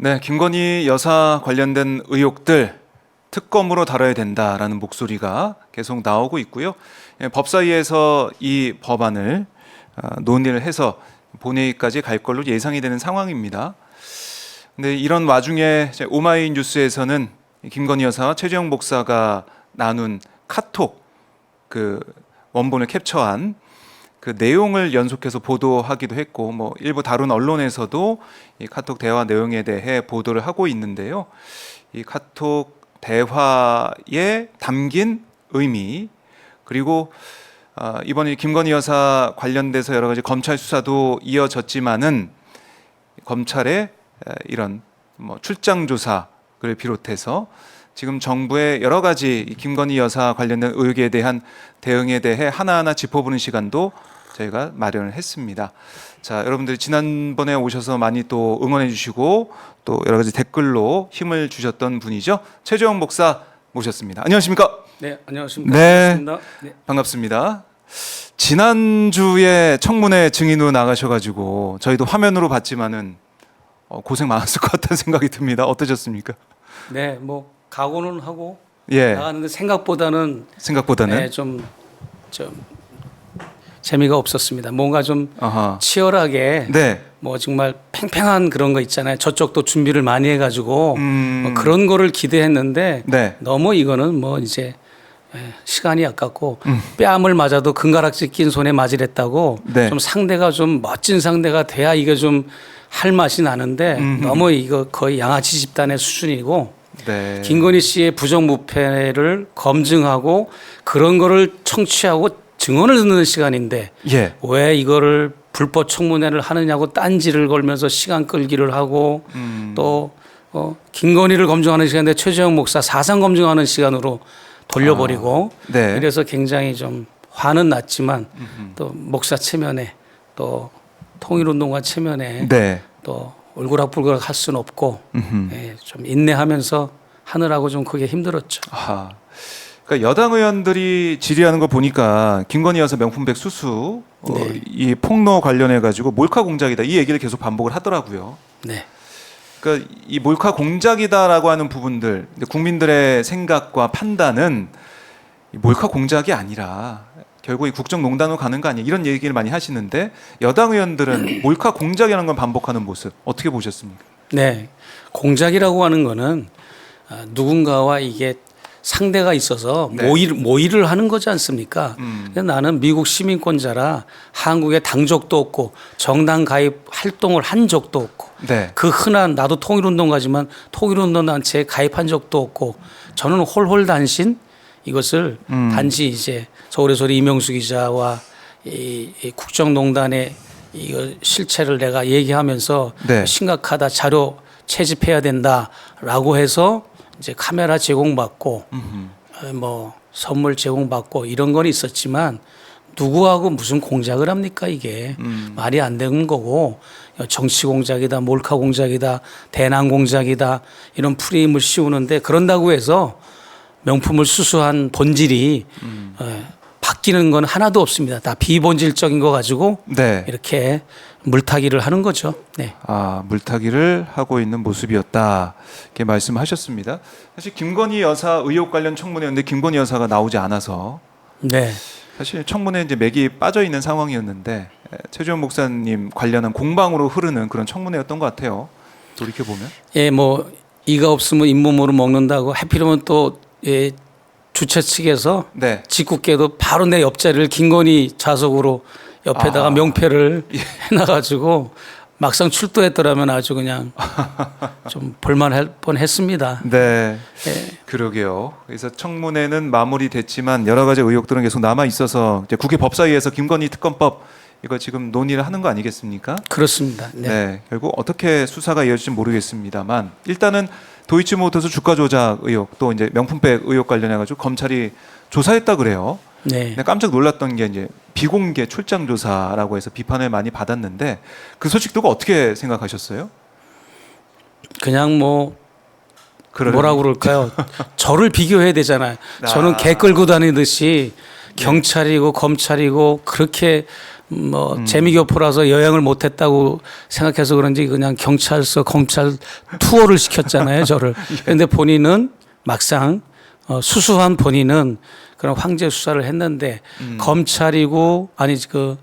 네, 김건희 여사 관련된 의혹들 특검으로 다뤄야 된다라는 목소리가 계속 나오고 있고요. 법사위에서 이 법안을 논의를 해서 본회의까지 갈 걸로 예상이 되는 상황입니다. 근데 이런 와중에 오마이뉴스에서는 김건희 여사와 최재형 목사가 나눈 카톡 그 원본을 캡처한 그 내용을 연속해서 보도하기도 했고, 뭐 일부 다른 언론에서도 이 카톡 대화 내용에 대해 보도를 하고 있는데요. 이 카톡 대화에 담긴 의미, 그리고 이번에 김건희 여사 관련돼서 여러 가지 검찰 수사도 이어졌지만은 검찰의 이런 뭐 출장 조사를 비롯해서 지금 정부의 여러 가지 김건희 여사 관련된 의혹에 대한 대응에 대해 하나하나 짚어보는 시간도 저희가 마련을 했습니다. 자, 여러분들이 지난번에 오셔서 많이 또 응원해 주시고 또 여러 가지 댓글로 힘을 주셨던 분이죠. 최재형 목사 모셨습니다. 안녕하십니까? 네, 안녕하십니까? 네, 반갑습니다. 네. 반갑습니다. 지난주에 청문회 증인으로 나가셔가지고 저희도 화면으로 봤지만은 고생 많았을 것 같다는 생각이 듭니다. 어떠셨습니까? 네, 뭐 각오는 하고 예, 나가는데 생각보다는 생각보다는 좀 재미가 없었습니다. 뭔가 좀 아하. 치열하게 네, 뭐 정말 팽팽한 그런 거 있잖아요. 저쪽도 준비를 많이 해가지고 뭐 그런 거를 기대했는데 네, 너무 이거는 뭐 이제 시간이 아깝고 뺨을 맞아도 금가락지 낀 손에 맞으랬다고 네. 좀 상대가 좀 멋진 상대가 돼야 이게 좀 할 맛이 나는데 너무 이거 거의 양아치 집단의 수준이고 네. 김건희 씨의 부정부패를 검증하고 그런 거를 청취하고 증언을 듣는 시간인데 예, 왜 이거를 불법 청문회를 하느냐고 딴지를 걸면서 시간 끌기를 하고 또 김건희를 검증하는 시간인데 최재형 목사 사상 검증하는 시간으로 돌려버리고 네. 이래서 굉장히 좀 화는 났지만 또 목사 체면에 또 통일운동가 체면에 네. 또 울그락불그락 할 수는 없고 좀 인내하면서 하느라고 좀 그게 힘들었죠. 아하. 그러니까 여당 의원들이 질의하는 거 보니까 김건희 여사 명품백 수수 네. 이 폭로 관련해 가지고 몰카 공작이다 이 얘기를 계속 반복을 하더라고요. 네. 그러니까 이 몰카 공작이다라고 하는 부분들 국민들의 생각과 판단은 이 몰카 공작이 아니라 결국 이 국정농단으로 가는 거 아니야 이런 얘기를 많이 하시는데 여당 의원들은 몰카 공작이라는 걸 반복하는 모습 어떻게 보셨습니까? 네. 공작이라고 하는 거는 누군가와 이게 상대가 있어서 네. 모의를 하는 거지 않습니까? 근데 나는 미국 시민권자라 한국에 당적도 없고 정당 가입 활동을 한 적도 없고 네. 그 흔한 나도 통일운동가지만 통일운동 단체에 가입한 적도 없고 저는 홀홀단신 이것을 단지 이제 서울의 소리 이명수 기자와 이 국정농단의 이거 실체를 내가 얘기하면서 네. 심각하다 자료 채집해야 된다라고 해서 이제 카메라 제공받고 뭐 선물 제공받고 이런 건 있었지만 누구하고 무슨 공작을 합니까 이게 말이 안 되는 거고 정치 공작이다 몰카 공작이다 대남 공작이다 이런 프레임을 씌우는데 그런다고 해서 명품을 수수한 본질이 바뀌는 건 하나도 없습니다. 다 비본질적인 거 가지고 네. 이렇게 물타기를 하는 거죠. 네. 아, 물타기를 하고 있는 모습이었다. 이렇게 말씀하셨습니다. 사실 김건희 여사 의혹 관련 청문회였는데 김건희 여사가 나오지 않아서 네. 사실 청문회에 이제 맥이 빠져 있는 상황이었는데 최재형 목사님 관련한 공방으로 흐르는 그런 청문회였던 것 같아요. 돌이켜 보면. 예, 뭐 이가 없으면 잇몸으로 먹는다고 하필이면 또 주최 측에서 네. 직국계도 바로 내 옆자리를 김건희 좌석으로 옆에다가 명패를 해놔가지고 막상 출두했더라면 아주 그냥 좀 볼만할 뻔했습니다. 네. 예. 그러게요. 그래서 청문회는 마무리됐지만 여러 가지 의혹들은 계속 남아 있어서 이제 국회 법사위에서 김건희 특검법 이거 지금 논의를 하는 거 아니겠습니까? 그렇습니다. 네. 네. 결국 어떻게 수사가 이어질지 모르겠습니다만 일단은 도이치모터스 주가 조작 의혹 또 이제 명품백 의혹 관련해 가지고 검찰이 조사했다 그래요. 네. 근데 깜짝 놀랐던 게 이제 비공개 출장 조사라고 해서 비판을 많이 받았는데 그 소식 듣고 어떻게 생각하셨어요? 그냥 뭐 그러려니. 뭐라고 그럴까요? 저를 비교해야 되잖아요. 저는 개 끌고 다니듯이 경찰이고 검찰이고 그렇게 뭐 재미교포라서 여행을 못했다고 생각해서 그런지 그냥 경찰서 검찰 투어를 시켰잖아요 저를. 그런데 본인은 막상 수수한 본인은 그런 황제 수사를 했는데 검찰이고 아니 그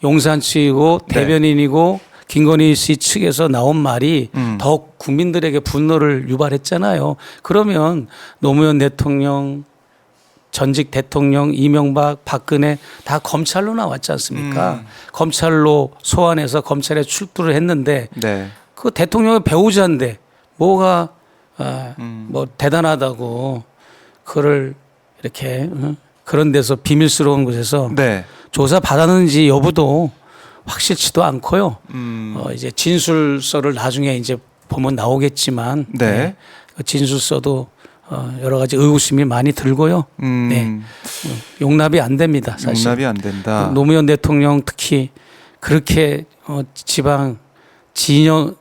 용산 측이고 네. 대변인이고 김건희 씨 측에서 나온 말이 더욱 국민들에게 분노를 유발했잖아요. 그러면 노무현 대통령 전직 대통령 이명박 박근혜 다 검찰로 나왔지 않습니까? 검찰로 소환해서 검찰에 출두를 했는데 네. 그 대통령의 배우자인데 뭐가 뭐 대단하다고 그를 이렇게 그런 데서 비밀스러운 곳에서 네. 조사 받았는지 여부도 확실치도 않고요. 이제 진술서를 나중에 이제 보면 나오겠지만 네. 그 진술서도 여러 가지 의구심이 많이 들고요. 네. 용납이 안 됩니다. 사실. 용납이 안 된다. 노무현 대통령 특히 그렇게 지방 진영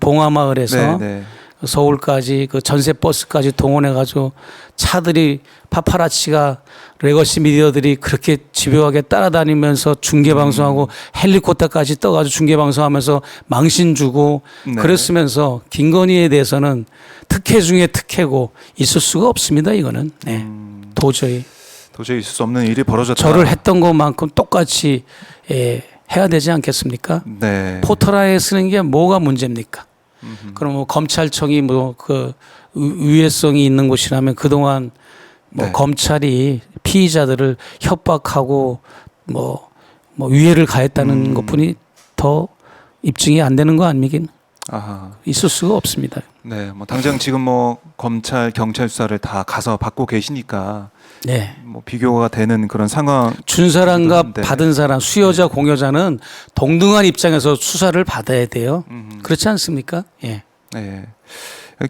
봉화마을에서 네, 네. 서울까지 그 전세 버스까지 동원해 가지고 차들이 파파라치가 레거시 미디어들이 그렇게 집요하게 따라다니면서 중계 방송하고 헬리콥터까지 떠가지고 중계 방송하면서 망신 주고 네. 그랬으면서 김건희에 대해서는 특혜 중에 특혜고 있을 수가 없습니다. 이거는 네. 도저히 도저히 있을 수 없는 일이 벌어졌다. 저를 했던 것만큼 똑같이 해야 되지 않겠습니까? 네. 포털화에 쓰는 게 뭐가 문제입니까? 그럼 뭐 검찰청이 뭐 그 위해성이 있는 곳이라면 그동안 뭐 네. 검찰이 피의자들을 협박하고 뭐 위해를 가했다는 것뿐이 더 입증이 안 되는 거 아니긴 아하. 있을 수가 없습니다. 네. 뭐 당장 지금 뭐 검찰 경찰 수사를 다 가서 받고 계시니까 네. 뭐 비교가 되는 그런 상황. 준 사람과 네. 받은 사람, 수여자, 공여자는 동등한 입장에서 수사를 받아야 돼요. 그렇지 않습니까? 예. 네.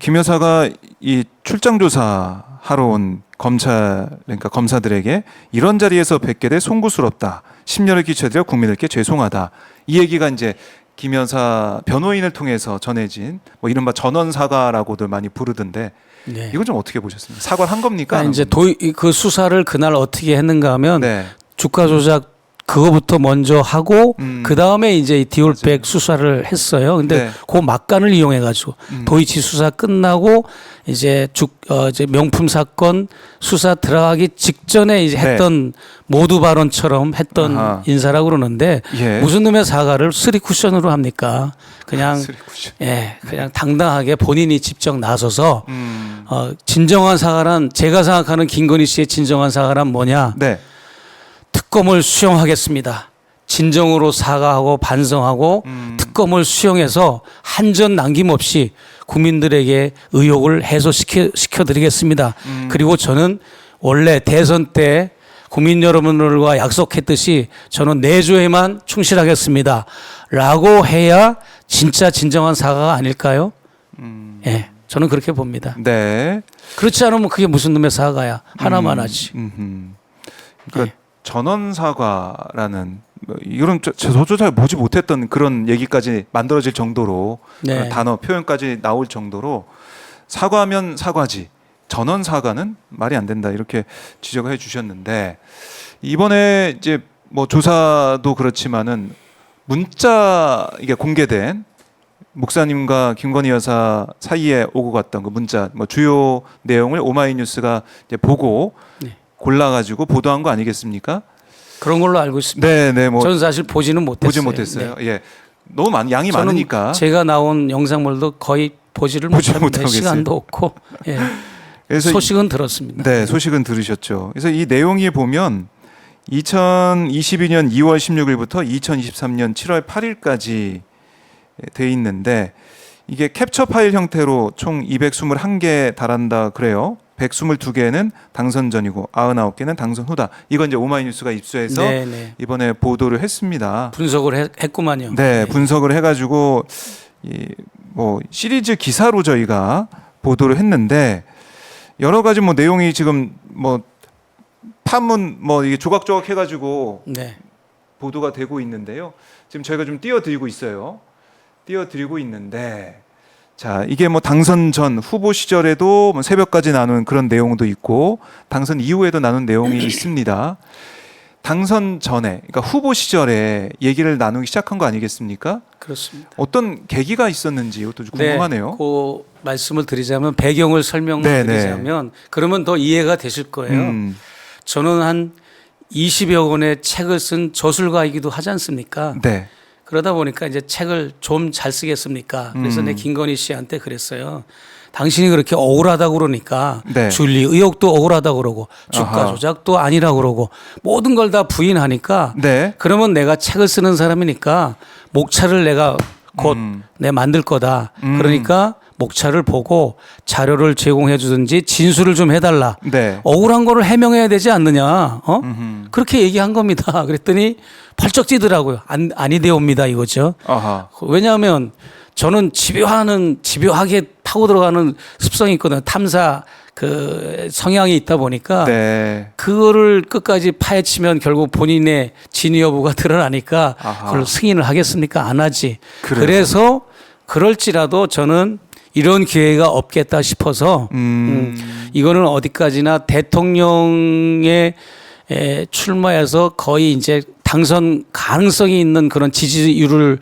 김 여사가 이 출장 조사 하러 온 검찰 그러니까 검사들에게 이런 자리에서 뵙게 돼 송구스럽다. 심려를 끼쳐드려 국민들께 죄송하다. 이 얘기가 이제 김 여사 변호인을 통해서 전해진 뭐 이른바 전원 사과라고들 많이 부르던데 네. 이건 좀 어떻게 보셨습니까? 사과를 한 겁니까? 그러니까 이제 그 수사를 그날 어떻게 했는가 하면 네. 주가 조작 그거부터 먼저 하고 그 다음에 이제 디올백 맞아요. 수사를 했어요. 근데 네. 그 막간을 이용해 가지고 도이치 수사 끝나고 이제 이제 명품 사건 수사 들어가기 직전에 이제 네. 했던 모두 발언처럼 했던 아하. 인사라고 그러는데 예. 무슨 놈의 사과를 쓰리 쿠션으로 합니까? 그냥 쓰리쿠션. 그냥 당당하게 본인이 직접 나서서 음. 진정한 사과란 제가 생각하는 김건희 씨의 진정한 사과란 뭐냐? 네. 특검을 수용하겠습니다. 진정으로 사과하고 반성하고 특검을 수용해서 한 점 남김없이 국민들에게 의혹을 해소시켜드리겠습니다. 그리고 저는 원래 대선 때 국민 여러분들과 약속했듯이 저는 내조에만 충실하겠습니다. 라고 해야 진짜 진정한 사과가 아닐까요? 예, 저는 그렇게 봅니다. 네. 그렇지 않으면 그게 무슨 놈의 사과야. 하나만 하지. 그러니까 전원 사과라는 뭐 이런 저도 잘 보지 못했던 그런 얘기까지 만들어질 정도로 네. 그런 단어 표현까지 나올 정도로 사과면 사과지 전원 사과는 말이 안 된다 이렇게 지적을 해주셨는데 이번에 이제 뭐 조사도 그렇지만은 문자 이게 공개된 목사님과 김건희 여사 사이에 오고 갔던 그 문자 뭐 주요 내용을 오마이뉴스가 이제 보고 네. 골라가지고 보도한 거 아니겠습니까? 그런 걸로 알고 있습니다. 네, 네, 뭐 저는 사실 보지는 못했어요. 보지 못했어요. 예, 너무 양이 저는 많으니까. 제가 나온 영상물도 거의 보지를 보지 못했는데 못하고 시간도 없고 예. 그래서 소식은 들었습니다. 네, 소식은 들으셨죠. 그래서 이 내용이 보면 2022년 2월 16일부터 2023년 7월 8일까지 돼 있는데 이게 캡처 파일 형태로 총 221개 달한다 그래요. 122개는 당선 전이고 99개는 당선 후다. 이건 이제 오마이뉴스가 입수해서 네, 네. 이번에 보도를 했습니다. 분석을 했구만요. 네, 분석을 해가지고 이 뭐 시리즈 기사로 저희가 보도를 했는데 여러 가지 뭐 내용이 지금 뭐 파문 뭐 이게 조각조각 해가지고 네. 보도가 되고 있는데요. 지금 저희가 좀 띄워드리고 있어요. 띄워드리고 있는데 자 이게 뭐 당선 전 후보 시절에도 뭐 새벽까지 나눈 그런 내용도 있고 당선 이후에도 나눈 내용이 있습니다. 당선 전에, 그러니까 후보 시절에 얘기를 나누기 시작한 거 아니겠습니까? 그렇습니다. 어떤 계기가 있었는지 이것도 좀 궁금하네요. 네, 그 말씀을 드리자면 배경을 설명드리자면 그러면 더 이해가 되실 거예요. 저는 한 20여 권의 책을 쓴 저술가이기도 하지 않습니까? 네. 그러다 보니까 이제 책을 좀 잘 쓰겠습니까? 그래서 내 김건희 씨한테 그랬어요. 당신이 그렇게 억울하다고 그러니까 네. 줄리 의혹도 억울하다고 그러고 주가 아하. 조작도 아니라고 그러고 모든 걸 다 부인하니까 네. 그러면 내가 책을 쓰는 사람이니까 목차를 내가 곧 내 만들 거다. 그러니까 목차를 보고 자료를 제공해 주든지 진술을 좀 해달라. 네. 억울한 거를 해명해야 되지 않느냐. 그렇게 얘기한 겁니다. 그랬더니 펄쩍 뛰더라고요. 아니되옵니다 이거죠. 아하. 왜냐하면 저는 집요하게 파고 들어가는 습성이 있거든요. 탐사 그 성향이 있다 보니까 네. 그거를 끝까지 파헤치면 결국 본인의 진위 여부가 드러나니까 아하. 그걸 승인을 하겠습니까? 안 하지. 그래요. 그래서 그럴지라도 저는 이런 기회가 없겠다 싶어서 이거는 어디까지나 대통령에 출마해서 거의 이제 당선 가능성이 있는 그런 지지율을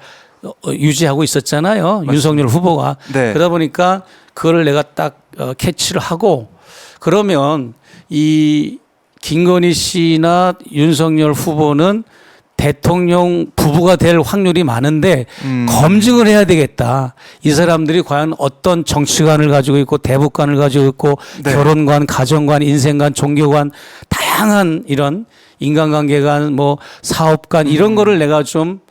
유지하고 있었잖아요. 맞습니다. 윤석열 후보가. 네. 그러다 보니까 그걸 내가 딱 캐치를 하고 그러면 이 김건희 씨나 윤석열 후보는 대통령 부부가 될 확률이 많은데 검증을 해야 되겠다. 이 사람들이 과연 어떤 정치관을 가지고 있고 대북관을 가지고 있고 네. 결혼관, 가정관, 인생관, 종교관 다양한 이런 인간관계관, 뭐 사업관 이런 거를 내가 좀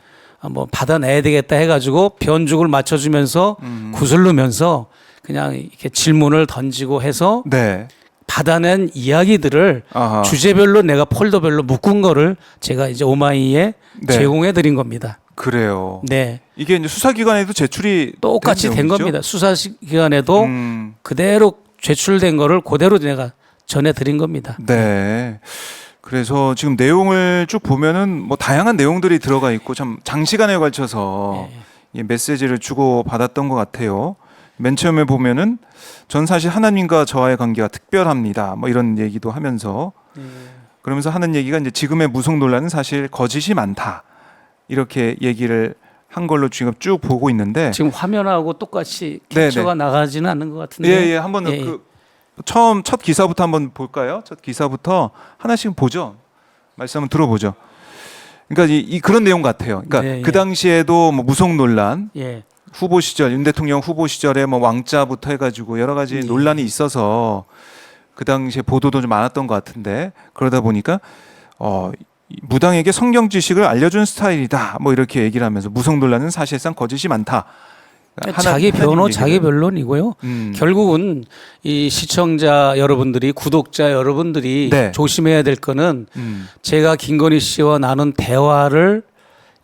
뭐 받아내야 되겠다 해가지고 변죽을 맞춰주면서 구슬르면서 그냥 이렇게 질문을 던지고 해서 네. 받아낸 이야기들을 아하. 주제별로 내가 폴더별로 묶은 거를 제가 이제 오마이에 네. 제공해 드린 겁니다. 그래요. 네. 이게 이제 수사기관에도 제출이 똑같이 된 내용이죠? 겁니다. 수사기관에도 그대로 제출된 거를 그대로 내가 전해 드린 겁니다. 네. 그래서 지금 내용을 쭉 보면은 뭐 다양한 내용들이 들어가 있고 참 장시간에 걸쳐서 이 메시지를 주고 받았던 것 같아요. 맨 처음에 보면은 전 사실 하나님과 저와의 관계가 특별합니다. 뭐 이런 얘기도 하면서 그러면서 하는 얘기가 이제 지금의 무속 논란은 사실 거짓이 많다. 이렇게 얘기를 한 걸로 지금 쭉 보고 있는데 지금 화면하고 똑같이 네네. 캡처가 나가지는 않는 것 같은데. 예, 한번 예, 그 첫 기사부터 한번 볼까요? 첫 기사부터 하나씩 보죠. 말씀 한번 들어보죠. 그러니까 이 그런 내용 같아요. 그러니까 네, 그 예. 당시에도 뭐 무속 논란, 예. 후보 시절 윤 대통령 후보 시절에 뭐 왕자부터 해가지고 여러 가지 논란이 있어서 그 당시에 보도도 좀 많았던 것 같은데 그러다 보니까 무당에게 성경 지식을 알려준 스타일이다. 뭐 이렇게 얘기를 하면서 무속 논란은 사실상 거짓이 많다. 자기 변호, 하나님 자기 얘기를. 변론이고요. 결국은 이 시청자 여러분들이, 구독자 여러분들이 네. 조심해야 될 거는 제가 김건희 씨와 나눈 대화를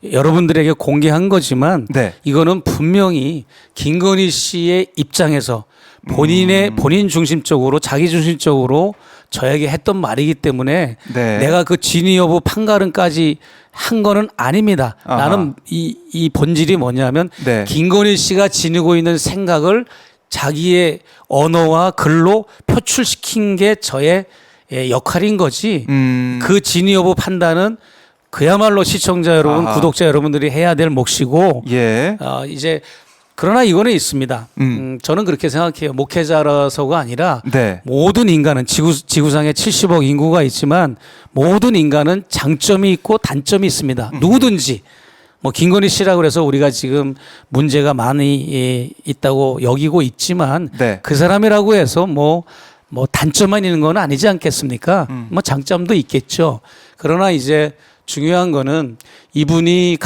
여러분들에게 공개한 거지만 네. 이거는 분명히 김건희 씨의 입장에서 본인 중심적으로 자기 중심적으로 저에게 했던 말이기 때문에 네. 내가 그 진위 여부 판가름까지 한 거는 아닙니다. 아하. 나는 이 본질이 뭐냐면 네. 김건희 씨가 지니고 있는 생각을 자기의 언어와 글로 표출시킨 게 저의 역할인 거지. 그 진위 여부 판단은 그야말로 시청자 여러분, 아하. 구독자 여러분들이 해야 될 몫이고 예. 이제 그러나 이거는 있습니다. 저는 그렇게 생각해요. 목회자라서가 아니라 네. 모든 인간은 지구상에 70억 인구가 있지만 모든 인간은 장점이 있고 단점이 있습니다. 누구든지 뭐 김건희 씨라고 그래서 우리가 지금 문제가 많이 있다고 여기고 있지만 네. 그 사람이라고 해서 뭐 단점만 있는 건 아니지 않겠습니까? 뭐 장점도 있겠죠. 그러나 이제 중요한 거는 이분이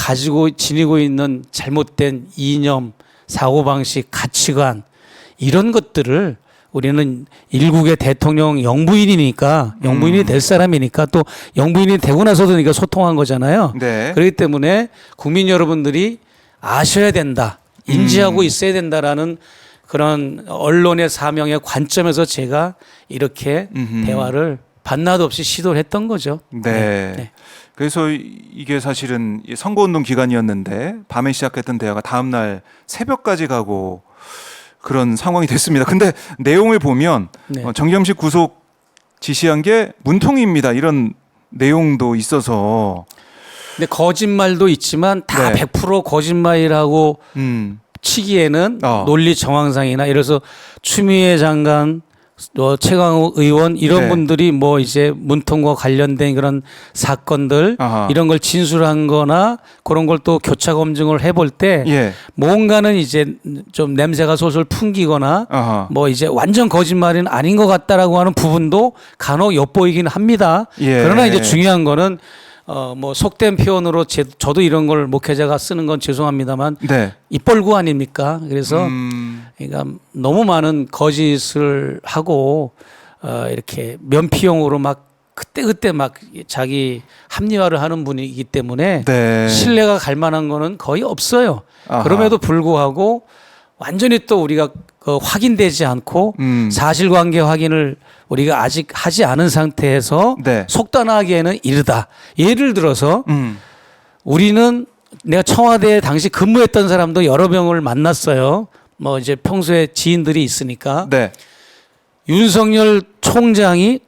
지니고 있는 잘못된 이념, 사고방식, 가치관 이런 것들을 우리는 일국의 대통령 영부인이 될 사람이니까 또 영부인이 되고 나서도 그러니까 소통한 거잖아요. 네. 그렇기 때문에 국민 여러분들이 아셔야 된다, 인지하고 있어야 된다라는 그런 언론의 사명의 관점에서 제가 이렇게 대화를 반나도 없이 시도를 했던 거죠. 네. 그래서 이게 사실은 선거운동 기간이었는데 밤에 시작했던 대화가 다음날 새벽까지 가고 그런 상황이 됐습니다. 근데 내용을 보면 네. 정경식 구속 지시한 게 문통위입니다. 이런 내용도 있어서 근데 거짓말도 있지만 다 네. 100% 거짓말이라고 치기에는 논리 정황상이나 이래서 추미애 장관, 최강욱 의원 이런 네. 분들이 뭐 이제 문통과 관련된 그런 사건들 아하. 이런 걸 진술한 거나 그런 걸 또 교차 검증을 해볼 때 예. 뭔가는 이제 좀 냄새가 솔솔 풍기거나 아하. 뭐 이제 완전 거짓말은 아닌 것 같다라고 하는 부분도 간혹 엿보이긴 합니다. 예. 그러나 이제 중요한 거는 뭐 속된 표현으로 저도 이런 걸 목회자가 쓰는 건 죄송합니다만 네. 입벌구 아닙니까? 그래서 그러니까 너무 많은 거짓을 하고 이렇게 면피용으로 막 그때 막 자기 합리화를 하는 분이기 때문에 네. 신뢰가 갈 만한 거는 거의 없어요. 아하. 그럼에도 불구하고 완전히 또 우리가 확인되지 않고 사실관계 확인을 우리가 아직 하지 않은 상태에서 네. 속단하기에는 이르다. 예를 들어서 우리는 내가 청와대에 당시 근무했던 사람도 여러 명을 만났어요. 뭐 이제 평소에 지인들이 있으니까 네. 윤석열 총장이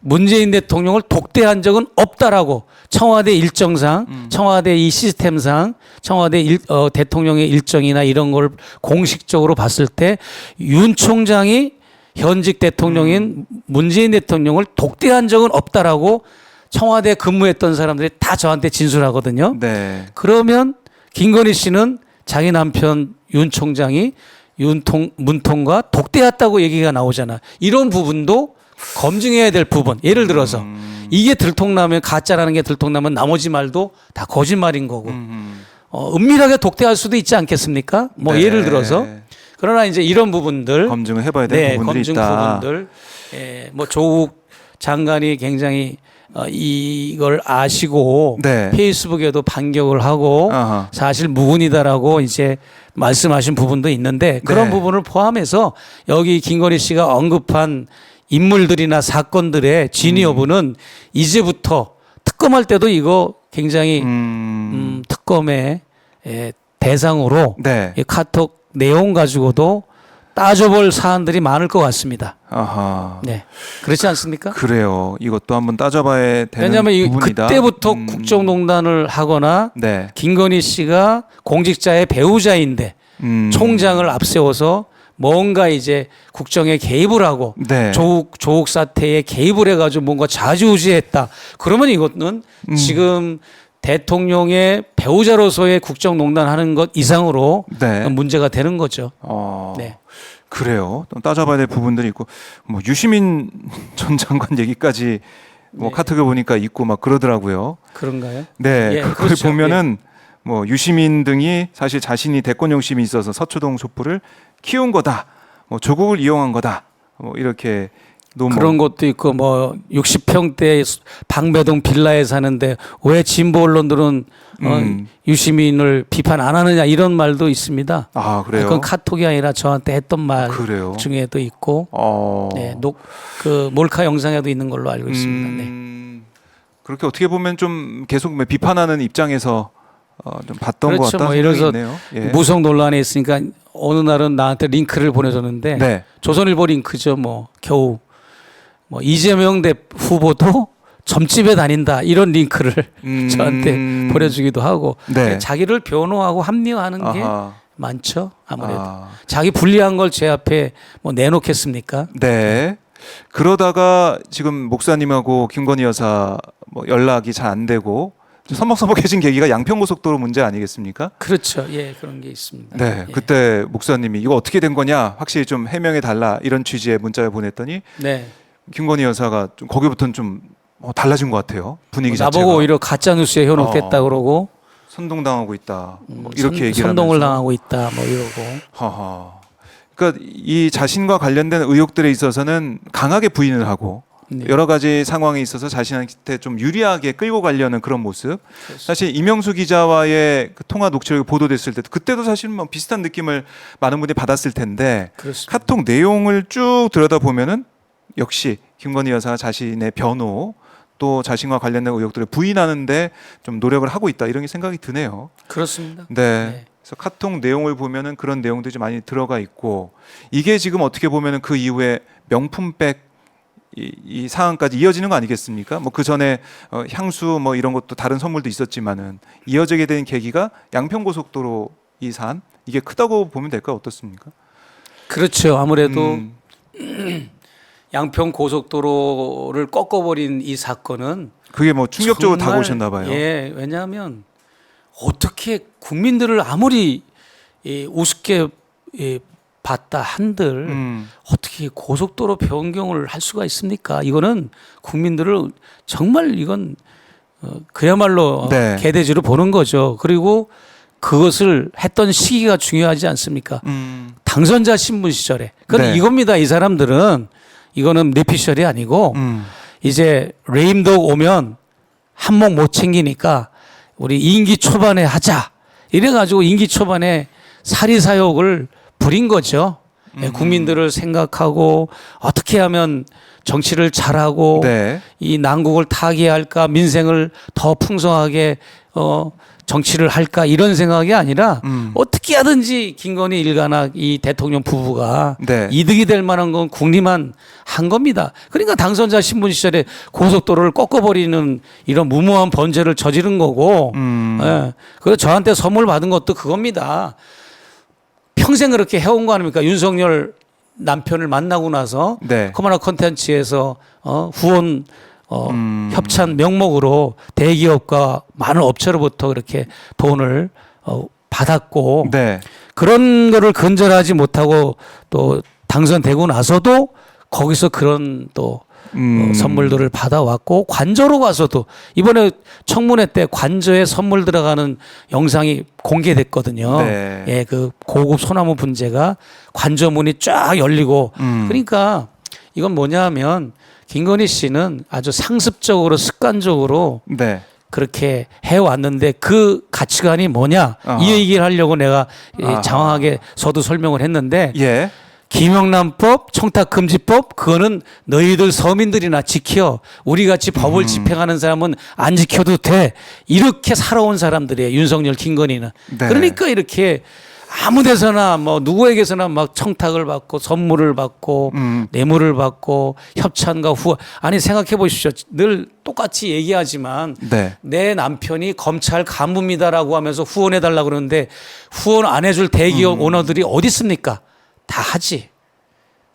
문재인 대통령을 독대한 적은 없다라고 청와대 일정상, 청와대 이 시스템상, 청와대 대통령의 일정이나 이런 걸 공식적으로 봤을 때 윤 총장이 현직 대통령인 문재인 대통령을 독대한 적은 없다라고 청와대 근무했던 사람들이 다 저한테 진술하거든요. 네. 그러면 김건희 씨는 자기 남편 윤 총장이 문통과 독대했다고 얘기가 나오잖아. 이런 부분도 검증해야 될 부분. 예를 들어서 이게 들통나면 가짜라는 게 들통나면 나머지 말도 다 거짓말인 거고 은밀하게 독대할 수도 있지 않겠습니까? 뭐 네. 예를 들어서 그러나 이제 이런 부분들 검증을 해봐야 될 부분들이 검증 있다. 부분들 뭐 조국 장관이 굉장히 이걸 아시고 네. 페이스북에도 반격을 하고 아하. 사실 무근이다라고 이제 말씀하신 부분도 있는데 그런 네. 부분을 포함해서 여기 김건희 씨가 언급한 인물들이나 사건들의 진위 여부는 이제부터 특검할 때도 이거 굉장히 특검의 대상으로 네. 이 카톡 내용 가지고도 따져볼 사안들이 많을 것 같습니다. 아하. 네, 그렇지 않습니까? 그래요. 이것도 한번 따져봐야 되는 왜냐하면 부분이다. 그때부터 국정농단을 하거나 네. 김건희 씨가 공직자의 배우자인데 총장을 앞세워서 뭔가 이제 국정에 개입을 하고 네. 조국 사태에 개입을 해가지고 뭔가 좌지우지했다. 그러면 이것은 지금 대통령의 배우자로서의 국정농단하는 것 이상으로 네. 문제가 되는 거죠. 네. 그래요. 또 따져봐야 될 부분들이 있고 뭐 유시민 전 장관 얘기까지 뭐 네. 카톡에 보니까 있고 막 그러더라고요. 그런가요? 네, 예, 그걸 그렇죠. 보면은 뭐 유시민 등이 사실 자신이 대권 욕심이 있어서 서초동 촛불을 키운 거다, 뭐 조국을 이용한 거다, 뭐 이렇게 그런 것도 있고 뭐 60평대 방배동 빌라에 사는데 왜 진보 언론들은 유시민을 비판 안 하느냐 이런 말도 있습니다. 아 그래요? 그건 카톡이 아니라 저한테 했던 말 그래요? 중에도 있고, 네, 그 몰카 영상에도 있는 걸로 알고 있습니다. 네. 그렇게 어떻게 보면 좀 계속 비판하는 입장에서 좀 봤던 것 그렇죠. 같다는 뭐 예를 생각이 들어서 있네요. 예. 무속 논란에 있으니까 어느 날은 나한테 링크를 보내줬는데 네. 조선일보 링크죠. 뭐 겨우 뭐 이재명 후보도 점집에 다닌다 이런 링크를 저한테 보내주기도 하고 네. 자기를 변호하고 합리화하는 아하. 게 많죠. 아무래도 자기 불리한 걸 제 앞에 뭐 내놓겠습니까? 네. 그러다가 지금 목사님하고 김건희 여사 뭐 연락이 잘 안 되고 서먹서먹해진 계기가 양평고속도로 문제 아니겠습니까? 그렇죠. 예, 그런 게 있습니다. 네, 예. 그때 목사님이 이거 어떻게 된 거냐 확실히 좀 해명해 달라 이런 취지의 문자를 보냈더니 네. 김건희 여사가 좀 거기부터는 좀 달라진 것 같아요 분위기 자체가. 나보고 오히려 가짜 뉴스에 현혹됐다 그러고 선동당하고 있다 뭐 이렇게 얘기를 선동을 하면서. 당하고 있다 뭐 이러고. 하하. 그러니까 이 자신과 관련된 의혹들에 있어서는 강하게 부인을 하고 네. 여러 가지 상황에 있어서 자신한테 좀 유리하게 끌고 가려는 그런 모습. 그렇습니다. 사실 이명수 기자와의 그 통화 녹취록이 보도됐을 때도 그때도 사실 뭐 비슷한 느낌을 많은 분들이 받았을 텐데 그렇습니다. 카톡 내용을 쭉 들여다 보면은 역시 김건희 여사가 자신의 변호 또 자신과 관련된 의혹들을 부인하는데 좀 노력을 하고 있다 이런 생각이 드네요. 그렇습니다. 네. 네. 그래서 카톡 내용을 보면은 그런 내용들이 많이 들어가 있고 이게 지금 어떻게 보면은 그 이후에 명품백 이 상황까지 이어지는 거 아니겠습니까? 뭐 그 전에 향수 뭐 이런 것도 다른 선물도 있었지만은 이어지게 된 계기가 양평고속도로 이 산 이게 크다고 보면 될까요? 어떻습니까? 그렇죠. 아무래도 양평 고속도로를 꺾어버린 이 사건은 그게 뭐 충격적으로 정말, 다가오셨나 봐요. 예, 왜냐하면 어떻게 국민들을 아무리 우습게 봤다 한들 어떻게 고속도로 변경을 할 수가 있습니까? 이거는 국민들을 정말 이건 그야말로 네. 개돼지로 보는 거죠. 그리고 그것을 했던 시기가 중요하지 않습니까? 당선자 신분 시절에. 그건 네. 이겁니다. 이 사람들은 이거는 뇌피셜이 아니고 이제 레임덕 오면 한몫 못 챙기니까 우리 임기 초반에 하자. 이래가지고 임기 초반에 사리사욕을 부린 거죠. 국민들을 생각하고 어떻게 하면 정치를 잘하고 네. 이 난국을 타개할까 민생을 더 풍성하게 정치를 할까 이런 생각이 아니라 어떻게 하든지 김건희 일가나 이 대통령 부부가 네. 이득이 될 만한 건 국리만 한 겁니다. 그러니까 당선자 신분 시절에 고속도로를 꺾어버리는 이런 무모한 번제를 저지른 거고 예. 그래서 저한테 선물 받은 것도 그겁니다. 평생 그렇게 해온 거 아닙니까? 윤석열 남편을 만나고 나서 네. 커머나 컨텐츠에서 후원 협찬 명목으로 대기업과 많은 업체로부터 그렇게 돈을 받았고 네. 그런 거를 근절하지 못하고 또 당선되고 나서도 거기서 그런 또 선물들을 받아왔고 관저로 가서도 이번에 청문회 때 관저에 선물 들어가는 영상이 공개됐거든요. 네. 예, 그 고급 소나무 분재가 관저 문이 쫙 열리고 그러니까 이건 뭐냐 하면 김건희 씨는 아주 상습적으로 습관적으로 네. 그렇게 해왔는데 그 가치관이 뭐냐 아하. 이 얘기를 하려고 내가 아하. 장황하게 서두 설명을 했는데 예. 김영란법, 청탁금지법 그거는 너희들 서민들이나 지켜 우리 같이 법을 집행하는 사람은 안 지켜도 돼 이렇게 살아온 사람들이에요. 윤석열, 김건희는. 네. 그러니까 이렇게 아무 데서나 뭐 누구에게서나 막 청탁을 받고 선물을 받고 뇌물을 받고 협찬과 후원 아니 생각해 보십시오. 늘 똑같이 얘기하지만 네. 내 남편이 검찰 간부입니다라고 하면서 후원해 달라고 그러는데 후원 안 해줄 대기업 오너들이 어디 있습니까? 다 하지.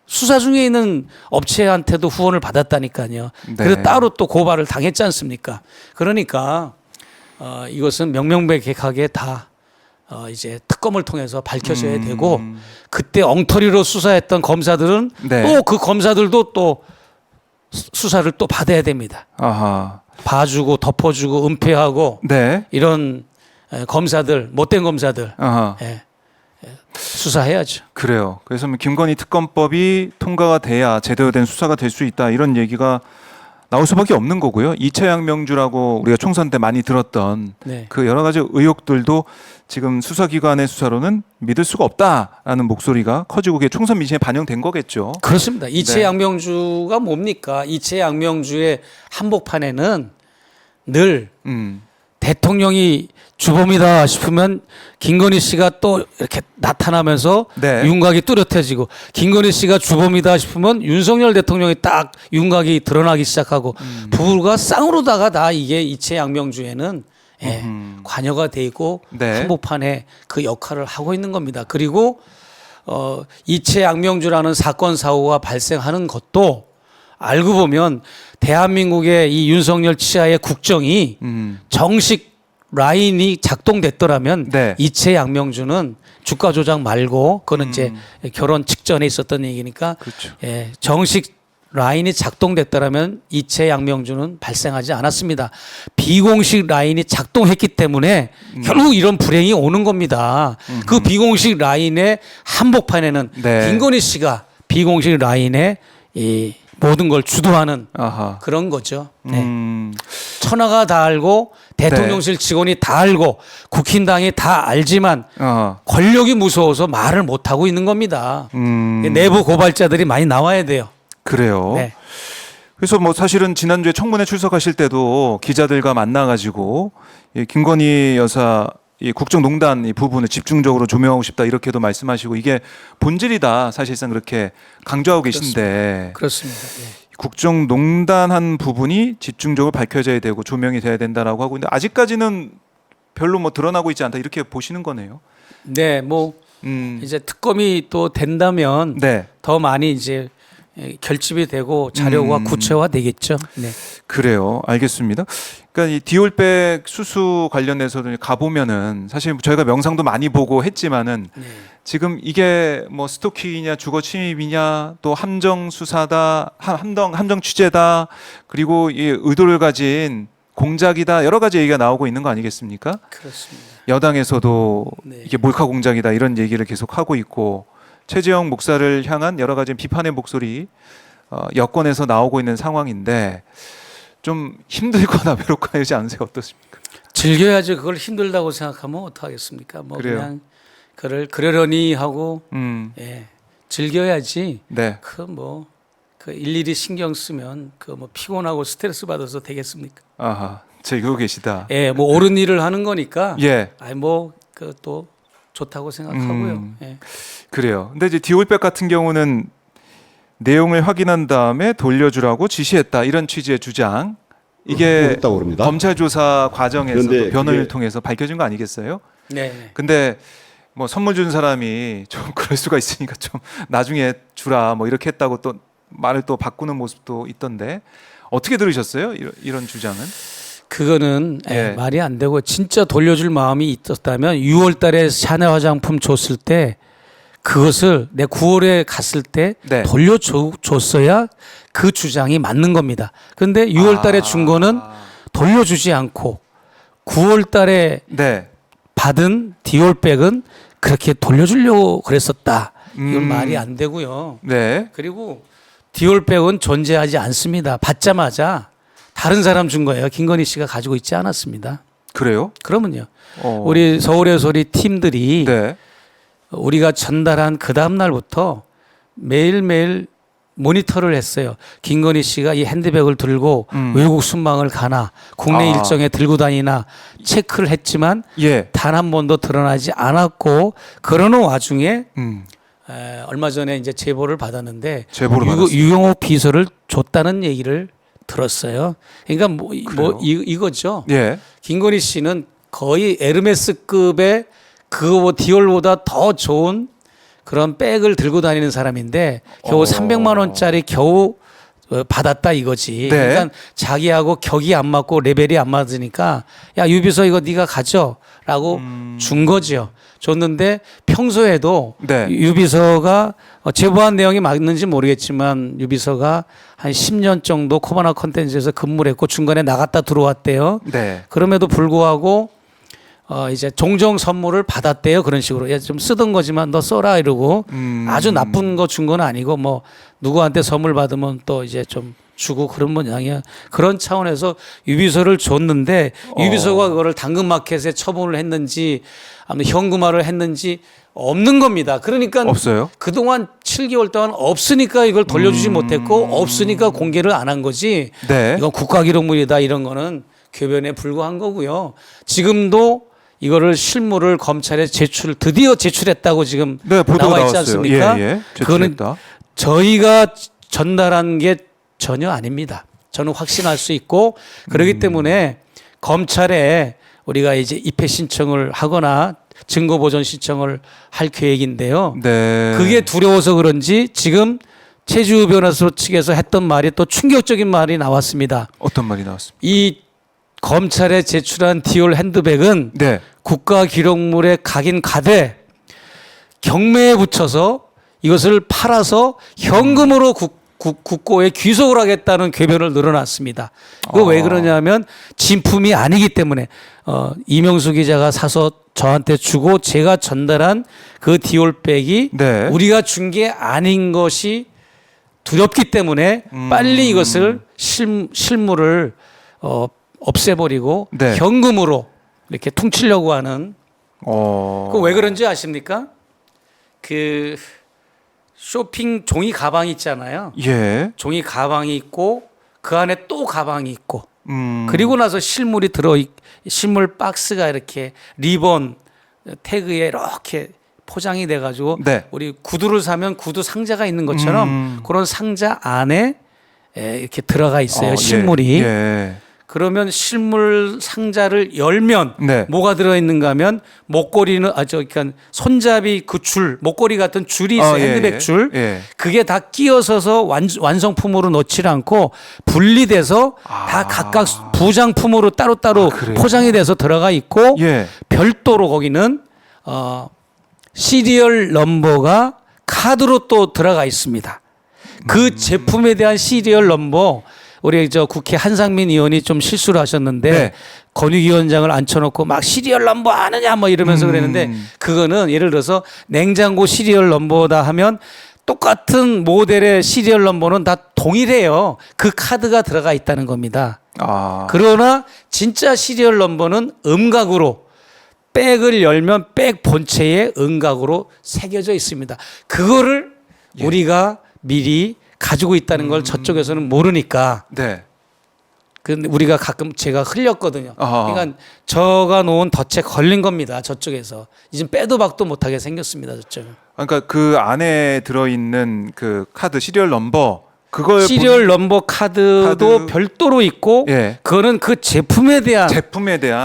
수사 중에 있는 업체한테도 후원을 받았다니까요. 네. 그래서 따로 또 고발을 당했지 않습니까? 그러니까 이것은 명명백백하게 다 이제 특검을 통해서 밝혀져야 되고 그때 엉터리로 수사했던 검사들은 네. 또 그 검사들도 또 수사를 또 받아야 됩니다. 아하. 봐주고 덮어주고 은폐하고 네. 이런 검사들 못된 검사들 아하. 예. 수사해야죠. 그래요. 그래서 뭐 김건희 특검법이 통과가 돼야 제대로 된 수사가 될 수 있다 이런 얘기가 나올 수밖에 없는 거고요. 이채양 명주라고 우리가 총선 때 많이 들었던 네. 그 여러 가지 의혹들도 지금 수사기관의 수사로는 믿을 수가 없다라는 목소리가 커지고 그게 총선 민심에 반영된 거겠죠. 그렇습니다. 네. 이채양명주가 뭡니까? 이채양명주의 한복판에는 늘 대통령이 주범이다 싶으면 김건희 씨가 또 이렇게 나타나면서 네. 윤곽이 뚜렷해지고 김건희 씨가 주범이다 싶으면 윤석열 대통령이 딱 윤곽이 드러나기 시작하고 부부가 쌍으로다가 다 이게 이채양명주에는 관여가 돼 있고 네. 한복판에 그 역할을 하고 있는 겁니다. 그리고 이채양명주라는 사건 사고가 발생하는 것도 알고 보면 대한민국의 이 윤석열 치하의 국정이 정식 라인이 작동됐더라면 네. 이채양명주는 주가 조작 말고 그거는 이제 결혼 직전에 있었던 얘기니까 그렇죠. 예, 정식 라인이 작동됐더라면 이채양명주는 발생하지 않았습니다. 비공식 라인이 작동했기 때문에 결국 이런 불행이 오는 겁니다. 그 비공식 라인의 한복판에는 네. 김건희 씨가 비공식 라인에 이 모든 걸 주도하는 아하. 그런 거죠. 네. 음. 천하가 다 알고 대통령실 직원이 다 알고 국힘당이 다 알지만 아하. 권력이 무서워서 말을 못 하고 있는 겁니다. 내부 고발자들이 많이 나와야 돼요. 그래요. 네. 그래서 뭐 사실은 지난주에 청문회 출석하실 때도 기자들과 만나가지고 이 김건희 여사 이 국정농단 이 부분을 집중적으로 조명하고 싶다 이렇게도 말씀하시고 이게 본질이다 사실상 그렇게 강조하고 계신데 그렇습니다. 예. 국정농단한 부분이 집중적으로 밝혀져야 되고 조명이 돼야 된다라고 하고 있는데 아직까지는 별로 뭐 드러나고 있지 않다 이렇게 보시는 거네요. 네, 뭐 이제 특검이 또 된다면 네. 더 많이 이제 결집이 되고 자료가 구체화되겠죠. 네. 그래요. 알겠습니다. 그러니까 이 디올백 수수 관련해서도 가보면은 사실 저희가 명상도 많이 보고 했지만은 네. 지금 이게 뭐 스토킹이냐 주거 침입이냐 또 함정 수사다 함정 취재다 그리고 이 의도를 가진 공작이다 여러 가지 얘기가 나오고 있는 거 아니겠습니까? 그렇습니다. 여당에서도 네. 이게 몰카 공작이다 이런 얘기를 계속 하고 있고 최재형 목사를 향한 여러 가지 비판의 목소리 여권에서 나오고 있는 상황인데 좀 힘들거나 외롭거나 하지 않으세요? 어떻습니까? 즐겨야지. 그걸 힘들다고 생각하면 어떡하겠습니까? 뭐 그래요. 그냥 그를 그러려니 하고 예, 즐겨야지. 네. 그 일일이 신경 쓰면 그 뭐 피곤하고 스트레스 받아서 되겠습니까? 아하. 즐기고 계시다. 예, 뭐 옳은 일을 하는 거니까. 예. 아니 뭐 그 또 좋다고 생각하고요. 예. 그래요. 근데 이제 디올백 같은 경우는 내용을 확인한 다음에 돌려주라고 지시했다 이런 취지의 주장. 이게 했다고 그럽니다. 검찰 조사 과정에서 그런데 변호인을 그게- 통해서 밝혀진 거 아니겠어요? 네. 네. 근데 뭐 선물 준 사람이 좀 그럴 수가 있으니까 좀 나중에 주라 뭐 이렇게 했다고 또 말을 또 바꾸는 모습도 있던데 어떻게 들으셨어요? 이런 주장은? 그거는 예. 말이 안 되고 진짜 돌려줄 마음이 있었다면 6월 달에 샤넬 화장품 줬을 때 그것을 내 9월에 갔을 때 네. 돌려줬어야 그 주장이 맞는 겁니다. 그런데 6월 달에 준 거는 돌려주지 않고 9월 달에 네. 받은 디올백은 그렇게 돌려주려고 그랬었다. 이건 말이 안 되고요. 네. 그리고 디올백은 존재하지 않습니다. 받자마자 다른 사람 준 거예요. 김건희 씨가 가지고 있지 않았습니다. 그래요? 그러면요. 어. 우리 서울의 소리 팀들이 네. 우리가 전달한 그 다음 날부터 매일매일 모니터를 했어요. 김건희 씨가 이 핸드백을 들고 외국 순방을 가나 국내 일정에 들고 다니나 체크를 했지만 예. 단 한 번도 드러나지 않았고 그러는 와중에 얼마 전에 이제 제보를 받았는데 제보를 받았어요. 유경옥 비서를 줬다는 얘기를 들었어요. 그러니까 이거죠. 예. 김건희 씨는 거의 에르메스급의 그 디올보다 더 좋은 그런 백을 들고 다니는 사람인데 겨우 300만 원짜리 겨우 받았다 이거지. 네. 그러니까 자기하고 격이 안 맞고 레벨이 안 맞으니까 야 유비서 이거 네가 가져라고 준 거죠. 줬는데 평소에도 네. 유비서가 제보한 내용이 맞는지 모르겠지만 유비서가 한 10년 정도 코바나 컨텐츠에서 근무를 했고 중간에 나갔다 들어왔대요. 네. 그럼에도 불구하고 이제 종종 선물을 받았대요. 그런 식으로. 야, 좀 쓰던 거지만 너 써라 이러고 아주 나쁜 거 준 건 아니고 뭐 누구한테 선물 받으면 또 이제 좀 주고 그런 모양이야. 그런 차원에서 유비서를 줬는데 유비서가 그거를 당근마켓에 처분을 했는지 아무튼 현금화를 했는지 없는 겁니다. 그러니까 없어요? 그동안 7개월 동안 없으니까 이걸 돌려주지 못했고 없으니까 공개를 안 한 거지. 네. 이건 국가기록물이다 이런 거는 궤변에 불과한 거고요. 지금도 이거를 실물을 검찰에 드디어 제출했다고 지금 네, 보도가 나와 있지 나왔어요. 않습니까? 예, 예. 그거는 제출했다. 저희가 전달한 게 전혀 아닙니다. 저는 확신할 수 있고 그렇기 때문에 검찰에 우리가 이제 입회 신청을 하거나 증거 보존 신청을 할 계획인데요. 네. 그게 두려워서 그런지 지금 최지우 변호사 측에서 했던 말이 또 충격적인 말이 나왔습니다. 어떤 말이 나왔습니까? 이 검찰에 제출한 디올 핸드백은 네. 국가기록물에 각인 가되 경매에 붙여서 이것을 팔아서 현금으로 국고에 귀속을 하겠다는 궤변을 늘어놨습니다. 이거 왜 그러냐면 진품이 아니기 때문에 이명수 기자가 사서 저한테 주고 제가 전달한 그 디올백이 네. 우리가 준 게 아닌 것이 두렵기 때문에 빨리 이것을 실물을 없애버리고 네. 현금으로 이렇게 퉁치려고 하는. 그 왜 그런지 아십니까? 그 쇼핑 종이 가방 있잖아요. 예. 종이 가방이 있고 그 안에 또 가방이 있고 그리고 나서 실물이 실물 박스가 이렇게 리본 태그에 이렇게 포장이 돼가지고 네. 우리 구두를 사면 구두 상자가 있는 것처럼 그런 상자 안에 이렇게 들어가 있어요. 실물이. 예. 그러면 실물 상자를 열면 네. 뭐가 들어있는가 하면 목걸이는 그러니까 손잡이 그 줄, 목걸이 같은 줄이 있어요. 핸드백 줄. 예. 그게 다 끼어서서 완성품으로 넣지 않고 분리돼서 다 각각 부장품으로 따로따로 그래요? 포장이 돼서 들어가 있고 예. 별도로 거기는 시리얼 넘버가 카드로 또 들어가 있습니다. 그 제품에 대한 시리얼 넘버 우리 국회 한상민 의원이 좀 실수를 하셨는데 네. 권익위원장을 앉혀놓고 막 시리얼 넘버 아느냐 뭐 이러면서 그랬는데 그거는 예를 들어서 냉장고 시리얼 넘버다 하면 똑같은 모델의 시리얼 넘버는 다 동일해요. 그 카드가 들어가 있다는 겁니다. 그러나 진짜 시리얼 넘버는 음각으로 백을 열면 백 본체에 음각으로 새겨져 있습니다. 그거를 우리가 미리 가지고 있다는 걸 저쪽에서는 모르니까. 네. 근데 우리가 가끔 제가 흘렸거든요. 그러니까 저가 놓은 덫에 걸린 겁니다. 저쪽에서. 이제 빼도 박도 못하게 생겼습니다. 저쪽은. 그러니까 그 안에 들어있는 그 카드 시리얼 넘버 그걸 시리얼 넘버 카드도 별도로 있고 예. 그거는 그 제품에 대한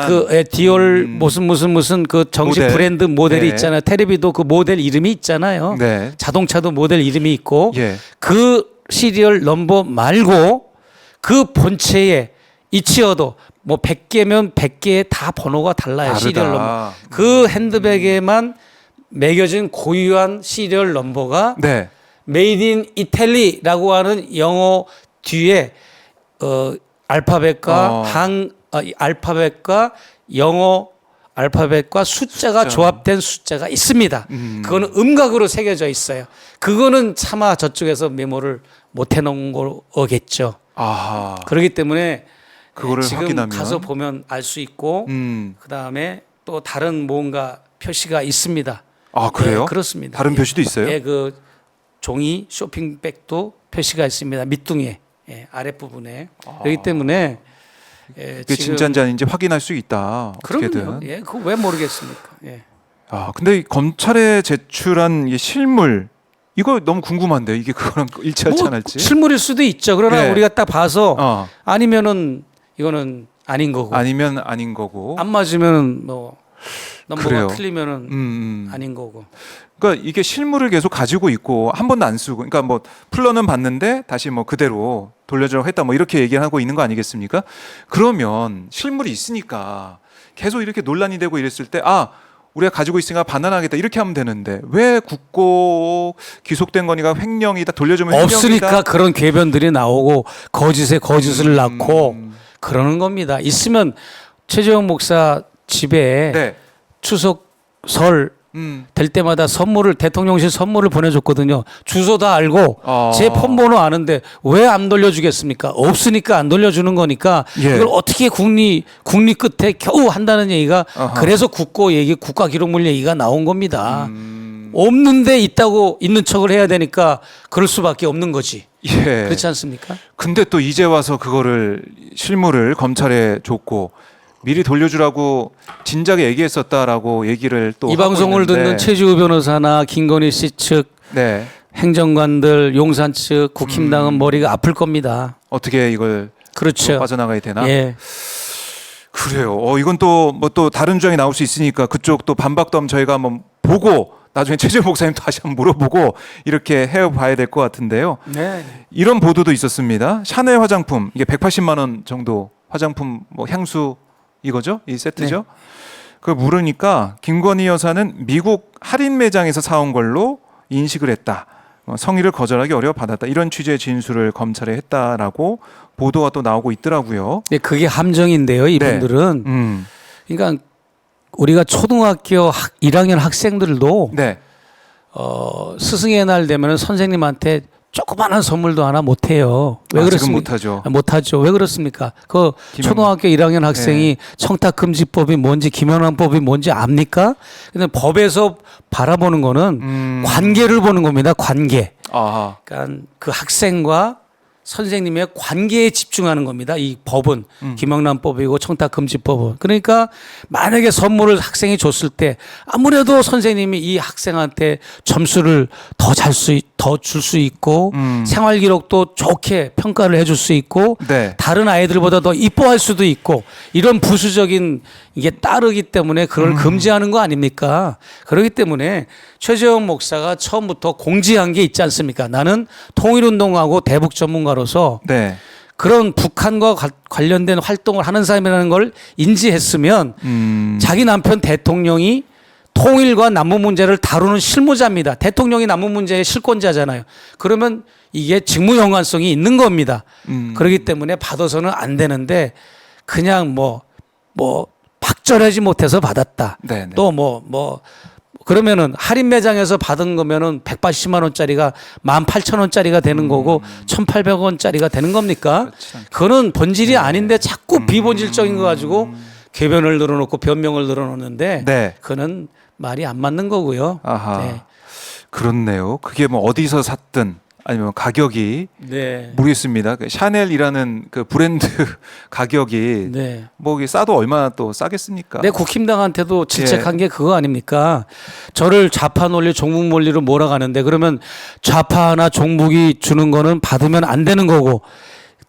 그 디올 무슨 그 정식 모델. 브랜드 모델이 네. 있잖아요. 테레비도 그 모델 이름이 있잖아요. 네. 자동차도 모델 이름이 있고 예. 그 시리얼 넘버 말고 그 본체에 이치어도 뭐 100개면 100개에 다 번호가 달라요. 다르다. 시리얼 넘버. 그 핸드백에만 매겨진 고유한 시리얼 넘버가 네. 메이드 인 이탈리라고 하는 영어 뒤에 알파벳과 알파벳과 영어 알파벳과 숫자가 조합된 숫자가 있습니다. 그거는 음각으로 새겨져 있어요. 그거는 차마 저쪽에서 메모를 못 해놓은 거겠죠. 그렇기 때문에 그거를 지금 확인하면 가서 보면 알 수 있고 그 다음에 또 다른 뭔가 표시가 있습니다. 그래요? 예, 그렇습니다. 다른 표시도 있어요? 예, 그 종이 쇼핑백도 표시가 있습니다. 밑둥에 아랫부분에. 그렇기 때문에 그게 진짜인지 아닌지 확인할 수 있다. 그럼요. 어떻게든. 예, 그거 왜 모르겠습니까? 예. 근데 이 검찰에 제출한 이 실물 이거 너무 궁금한데 이게 그거랑 일치할지 안 할지. 실물일 수도 있죠. 그러나 네. 우리가 딱 봐서 아니면은 이거는 아닌 거고. 아니면 아닌 거고. 안 맞으면은 뭐 넘버가 그래요. 틀리면은 아닌 거고. 그러니까 이게 실물을 계속 가지고 있고 한 번도 안 쓰고, 그러니까 뭐 풀러는 봤는데 다시 뭐 그대로 돌려주라고 했다, 뭐 이렇게 얘기하고 있는 거 아니겠습니까? 그러면 실물이 있으니까 계속 이렇게 논란이 되고 이랬을 때 우리가 가지고 있으니까 반환하겠다 이렇게 하면 되는데 왜 굳고 기속된 거니까 횡령이다 돌려주면 횡령이다. 없으니까 그런 궤변들이 나오고 거짓에 거짓을 낳고 그러는 겁니다. 있으면 최재형 목사 집에 네. 추석 설 될 때마다 선물을 대통령실 선물을 보내줬거든요. 주소 다 알고 제 폰번호 아는데 왜 안 돌려주겠습니까? 없으니까 안 돌려주는 거니까 이걸 어떻게 국리 끝에 겨우 한다는 얘기가 그래서 국가기록물 얘기가 나온 겁니다. 없는데 있다고 있는 척을 해야 되니까 그럴 수밖에 없는 거지. 예. 그렇지 않습니까? 근데 또 이제 와서 그거를 실물을 검찰에 줬고 미리 돌려주라고 진작에 얘기했었다라고 얘기를 또 이 방송을 듣는 최지우 변호사나 김건희 씨 측 네. 행정관들 용산 측 국힘당은 머리가 아플 겁니다. 어떻게 이걸 그렇죠. 빠져나가야 되나? 예. 그래요. 이건 또 뭐 또 다른 주장이 나올 수 있으니까 그쪽 또 반박도 한번 저희가 한번 보고 나중에 최재형 목사님 다시 한번 물어보고 이렇게 해봐야 될 것 같은데요. 네. 이런 보도도 있었습니다. 샤넬 화장품 이게 180만 원 정도 화장품 뭐 향수 이거죠? 이 세트죠? 그걸 물으니까 김건희 여사는 미국 할인 매장에서 사온 걸로 인식을 했다. 성의를 거절하기 어려워 받았다. 이런 취지의 진술을 검찰에 했다라고 보도가 또 나오고 있더라고요. 네, 그게 함정인데요. 이분들은 그러니까 우리가 초등학교 1학년 학생들도 네. 스승의 날 되면 선생님한테 조그마한 선물도 하나 못 해요. 왜 지금 그렇습니까? 못하죠. 못하죠. 왜 그렇습니까? 그 초등학교 1학년 학생이 청탁금지법이 뭔지 김영란법이 뭔지 압니까? 근데 법에서 바라보는 거는 관계를 보는 겁니다. 관계. 그러니까 그 학생과 선생님의 관계에 집중하는 겁니다. 이 법은 김영란법이고 청탁금지법은. 그러니까 만약에 선물을 학생이 줬을 때 아무래도 선생님이 이 학생한테 점수를 더 더 줄 수 있고 생활 기록도 좋게 평가를 해줄 수 있고 네. 다른 아이들보다 더 이뻐할 수도 있고 이런 부수적인 이게 따르기 때문에 그걸 금지하는 거 아닙니까? 그렇기 때문에 최재형 목사가 처음부터 공지한 게 있지 않습니까? 나는 통일운동하고 대북 전문가로서 네. 그런 북한과 관련된 활동을 하는 사람이라는 걸 인지했으면 자기 남편 대통령이 통일과 남북 문제를 다루는 실무자입니다. 대통령이 남북 문제의 실권자잖아요. 그러면 이게 직무 연관성이 있는 겁니다. 그렇기 때문에 받아서는 안 되는데 그냥 뭐 박절하지 못해서 받았다. 네네. 또 그러면은 할인 매장에서 받은 거면은 180만 원짜리가 18,000원짜리가 되는 거고 1,800원짜리가 되는 겁니까? 그거는 본질이 아닌데 자꾸 비본질적인 거 가지고 궤변을 늘어놓고 변명을 늘어놓는데 네. 그거는 말이 안 맞는 거고요. 아하. 네. 그렇네요. 그게 뭐 어디서 샀든 아니면 가격이 네. 모르겠습니다. 그 샤넬이라는 그 브랜드 가격이 네. 뭐 이게 싸도 얼마나 또 싸겠습니까? 내 국힘당한테도 질책한 게 그거 아닙니까? 저를 좌파 논리, 종북 논리로 몰아가는데 그러면 좌파나 종북이 주는 거는 받으면 안 되는 거고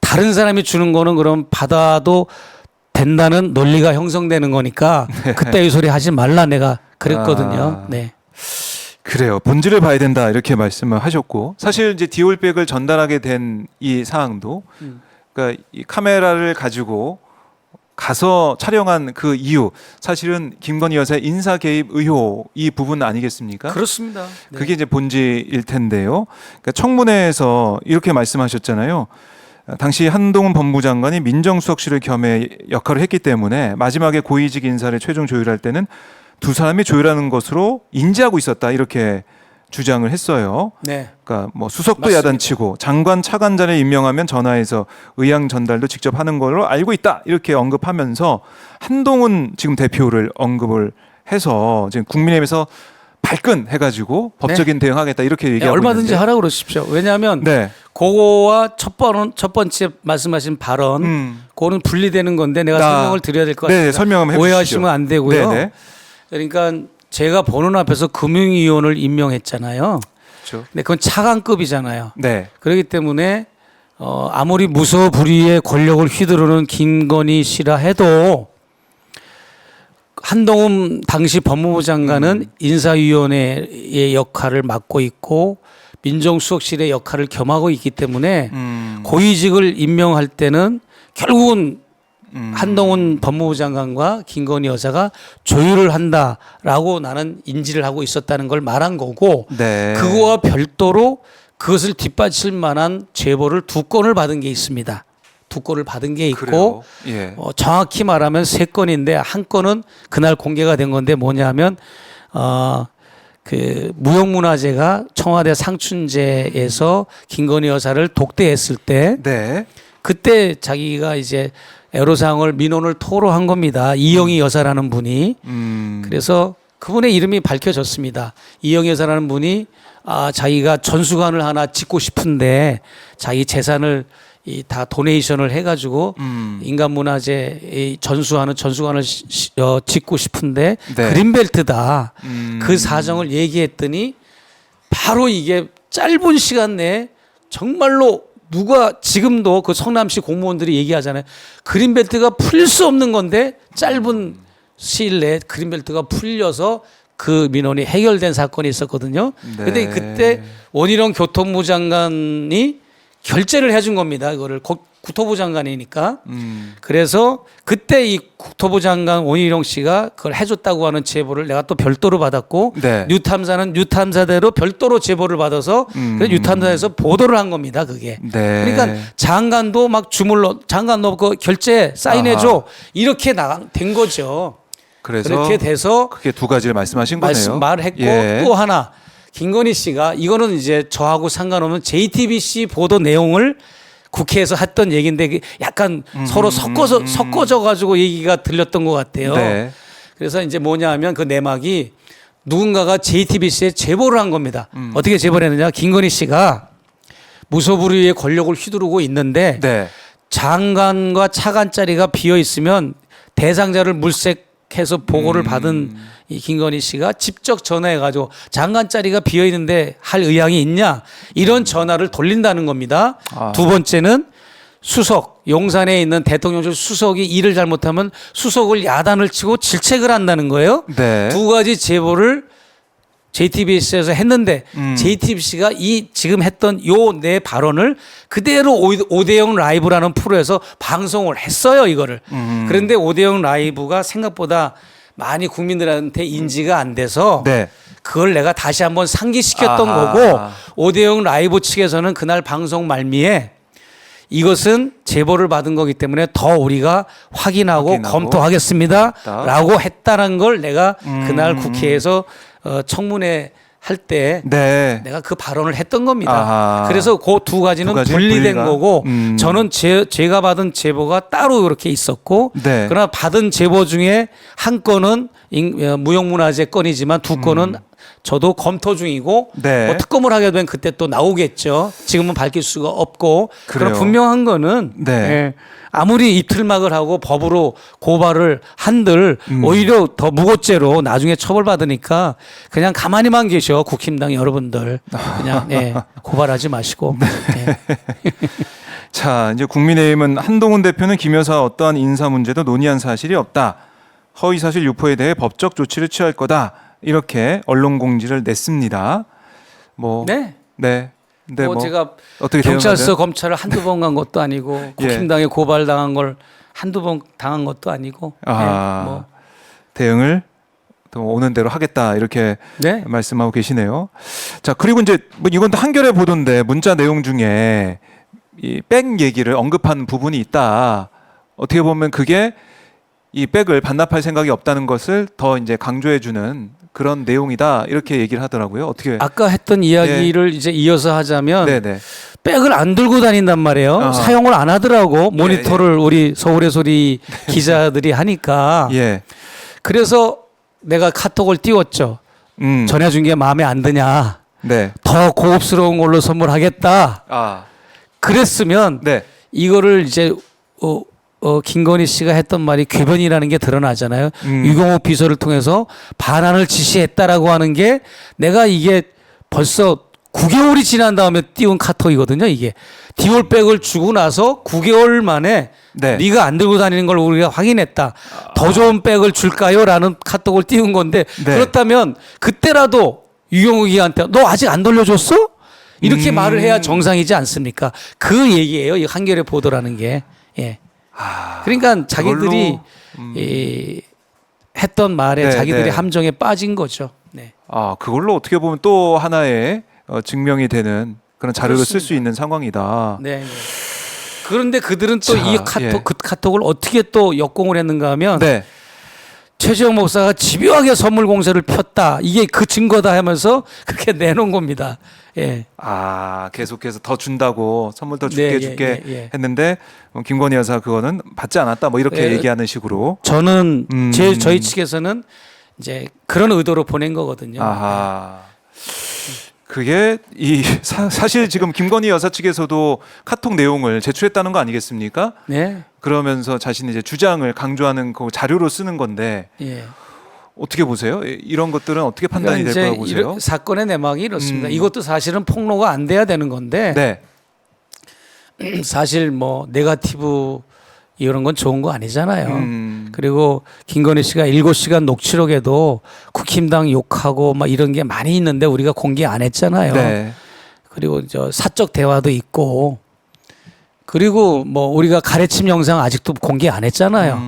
다른 사람이 주는 거는 그럼 받아도 된다는 논리가 형성되는 거니까 그때 이 소리 하지 말라 내가 그랬거든요. 네. 그래요. 본질을 봐야 된다 이렇게 말씀을 하셨고 사실 이제 디올백을 전달하게 된 이 사항도 그러니까 이 카메라를 가지고 가서 촬영한 그 이유 사실은 김건희 여사의 인사 개입 의혹 이 부분 아니겠습니까? 그렇습니다. 네. 그게 이제 본질일 텐데요. 그러니까 청문회에서 이렇게 말씀하셨잖아요. 당시 한동훈 법무장관이 민정수석실을 겸해 역할을 했기 때문에 마지막에 고위직 인사를 최종 조율할 때는 두 사람이 조율하는 것으로 인지하고 있었다 이렇게 주장을 했어요. 네. 그러니까 뭐 수석도 맞습니다. 야단치고 장관 차관자를 임명하면 전화해서 의향 전달도 직접 하는 걸로 알고 있다 이렇게 언급하면서 한동훈 지금 대표를 언급을 해서 지금 국민의힘에서 발끈해가지고 법적인 대응하겠다 이렇게 네, 얘기하고 얼마든지 있는데. 하라 그러십시오. 왜냐하면 네. 그거와 첫 번째 말씀하신 발언 그거는 분리되는 건데 내가 설명을 드려야 될 것 같습니다. 네, 설명을 해주시죠. 오해하시면 안 되고요. 네네. 그러니까 제가 보는 앞에서 금융위원을 임명했잖아요. 그렇죠. 근데 그건 차관급이잖아요. 네. 그렇기 때문에 아무리 무소불위의 권력을 휘두르는 김건희 씨라 해도 한동훈 당시 법무부 장관은 인사위원회의 역할을 맡고 있고 민정수석실의 역할을 겸하고 있기 때문에 고위직을 임명할 때는 결국은 한동훈 법무부 장관과 김건희 여사가 조율을 한다라고 나는 인지를 하고 있었다는 걸 말한 거고 네. 그거와 별도로 그것을 뒷받칠 만한 제보를 2건을 받은 게 있습니다. 2건을 받은 게 있고 그래요. 예. 정확히 말하면 3건인데 한 건은 그날 공개가 된 건데 뭐냐면 그 무형문화재가 청와대 상춘제에서 김건희 여사를 독대했을 때 네. 그때 자기가 이제 애로사항을 민원을 토로한 겁니다. 이영희 여사라는 분이. 그래서 그분의 이름이 밝혀졌습니다. 이영희 여사라는 분이 자기가 전수관을 하나 짓고 싶은데 자기 재산을 다 도네이션을 해가지고 인간문화재 전수하는 전수관을 짓고 싶은데 네. 그린벨트다. 그 사정을 얘기했더니 바로 이게 짧은 시간 내에 정말로 누가 지금도 그 성남시 공무원들이 얘기하잖아요. 그린벨트가 풀릴 수 없는 건데 짧은 시일 내에 그린벨트가 풀려서 그 민원이 해결된 사건이 있었거든요. 네. 근데 그때 원희룡 교통부 장관이 결재를 해준 겁니다. 이거를 국토부 장관이니까. 그래서 그때 이 국토부 장관 원희룡 씨가 그걸 해줬다고 하는 제보를 내가 또 별도로 받았고 네. 뉴탐사는 뉴탐사대로 별도로 제보를 받아서 그래서 뉴탐사에서 보도를 한 겁니다. 그게. 네. 그러니까 장관도 막 주물러 장관도 그 결재 사인해줘 아하. 이렇게 된 거죠. 그래서 그렇게 돼서 그게 두 가지를 말씀하신 거네요. 말했고 예. 또 하나 김건희 씨가 이거는 이제 저하고 상관없는 JTBC 보도 내용을 국회에서 했던 얘기인데 약간 서로 섞어져 가지고 얘기가 들렸던 것 같아요. 네. 그래서 이제 뭐냐 하면 그 내막이 누군가가 JTBC에 제보를 한 겁니다. 어떻게 제보를 했느냐? 김건희 씨가 무소불위의 권력을 휘두르고 있는데 네. 장관과 차관 자리가 비어 있으면 대상자를 물색해서 보고를 받은 이 김건희 씨가 직접 전화해가지고 장관 자리가 비어 있는데 할 의향이 있냐 이런 전화를 돌린다는 겁니다. 두 번째는 수석 용산에 있는 대통령실 수석이 일을 잘못하면 수석을 야단을 치고 질책을 한다는 거예요. 네. 두 가지 제보를 JTBC에서 했는데 JTBC가 이 지금 했던 요 내 발언을 그대로 오대영 라이브라는 프로에서 방송을 했어요, 이거를. 그런데 오대영 라이브가 생각보다 많이 국민들한테 인지가 안 돼서 네. 그걸 내가 다시 한번 상기시켰던 아하. 거고 오대영 라이브 측에서는 그날 방송 말미에 이것은 제보를 받은 거기 때문에 더 우리가 확인하고 검토하겠습니다 라고 했다는 걸 내가 그날 국회에서 청문회 할 때 네. 내가 그 발언을 했던 겁니다. 아하. 그래서 그 두 가지는 두 가지 분리된 분리가? 거고 저는 제가 받은 제보가 따로 이렇게 있었고 네. 그러나 받은 제보 중에 한 건은 무형문화재 건이지만 두 건은 저도 검토 중이고 네. 뭐 특검을 하게 되면 그때 또 나오겠죠. 지금은 밝힐 수가 없고 그래요. 그럼 분명한 거는 네. 예, 아무리 이틀막을 하고 법으로 고발을 한들 오히려 더 무고죄로 나중에 처벌받으니까 그냥 가만히만 계셔 국힘당 여러분들 그냥 예, 고발하지 마시고 예. 자, 이제 국민의힘은 한동훈 대표는 김 여사 어떠한 인사 문제도 논의한 사실이 없다. 허위 사실 유포에 대해 법적 조치를 취할 거다. 이렇게 언론 공지를 냈습니다. 뭐 네. 네. 근데 뭐 제가 어떻게 경찰서 대응하세요? 검찰을 한두 번 간 것도 아니고 국힘당에 고발당한 걸 한두 번 당한 것도 아니고 아, 네, 뭐. 대응을 또 오는 대로 하겠다 이렇게 네. 말씀하고 계시네요. 자, 그리고 이제 뭐 이건 또 한겨레 보도인데 문자 내용 중에 이 백 얘기를 언급한 부분이 있다. 어떻게 보면 그게 이 백을 반납할 생각이 없다는 것을 더 이제 강조해주는 그런 내용이다 이렇게 얘기를 하더라고요. 어떻게? 아까 했던 이야기를 이제 이어서 하자면 네네. 백을 안 들고 다닌단 말이에요. 아하. 사용을 안 하더라고. 모니터를 우리 서울의 소리 기자들이 하니까. 예. 그래서 내가 카톡을 띄웠죠. 전해준 게 마음에 안 드냐. 네. 더 고급스러운 걸로 선물하겠다. 아. 그랬으면 네. 이거를 이제 김건희 씨가 했던 말이 궤변이라는 게 드러나잖아요. 유경호 비서를 통해서 반환을 지시했다라고 하는 게 내가 이게 벌써 9개월이 지난 다음에 띄운 카톡이거든요. 이게 디올백을 주고 나서 9개월 만에 네. 네가 안 들고 다니는 걸 우리가 확인했다. 더 좋은 백을 줄까요? 라는 카톡을 띄운 건데 네. 그렇다면 그때라도 유경호 기한테 너 아직 안 돌려줬어? 이렇게 말을 해야 정상이지 않습니까? 그 얘기예요. 이 한겨레 보도라는 게. 예. 그러니까 자기들이 이 했던 말에 네, 자기들이 네. 함정에 빠진 거죠. 네. 아, 그걸로 어떻게 보면 또 하나의 증명이 되는 그런 자료를 쓸 수 있는 상황이다. 네. 네. 그런데 그들은 또 이 자, 카톡 예. 그 카톡을 어떻게 또 역공을 했는가 하면 네. 최재형 목사가 집요하게 선물 공세를 폈다. 이게 그 증거다 하면서 그렇게 내놓은 겁니다. 예. 아, 계속해서 더 준다고 선물 더 네, 줄게 예. 했는데 김건희 여사 그거는 받지 않았다. 뭐 이렇게 예. 얘기하는 식으로. 저는 저희 측에서는 이제 그런 의도로 보낸 거거든요. 아하. 그게 사실 지금 김건희 여사 측에서도 카톡 내용을 제출했다는 거 아니겠습니까? 네. 그러면서 자신의 이제 주장을 강조하는 그 자료로 쓰는 건데 예. 어떻게 보세요? 이런 것들은 어떻게 판단이 그러니까 될 이제 거라고 보세요? 이런 사건의 내막이 이렇습니다. 이것도 사실은 폭로가 안 돼야 되는 건데 네. 사실 뭐 네거티브 이런 건 좋은 거 아니잖아요. 그리고 김건희 씨가 7시간 녹취록에도 국힘당 욕하고 막 이런 게 많이 있는데 우리가 공개 안 했잖아요. 네. 그리고 저 사적 대화도 있고 그리고 뭐 우리가 가래침 영상 아직도 공개 안 했잖아요.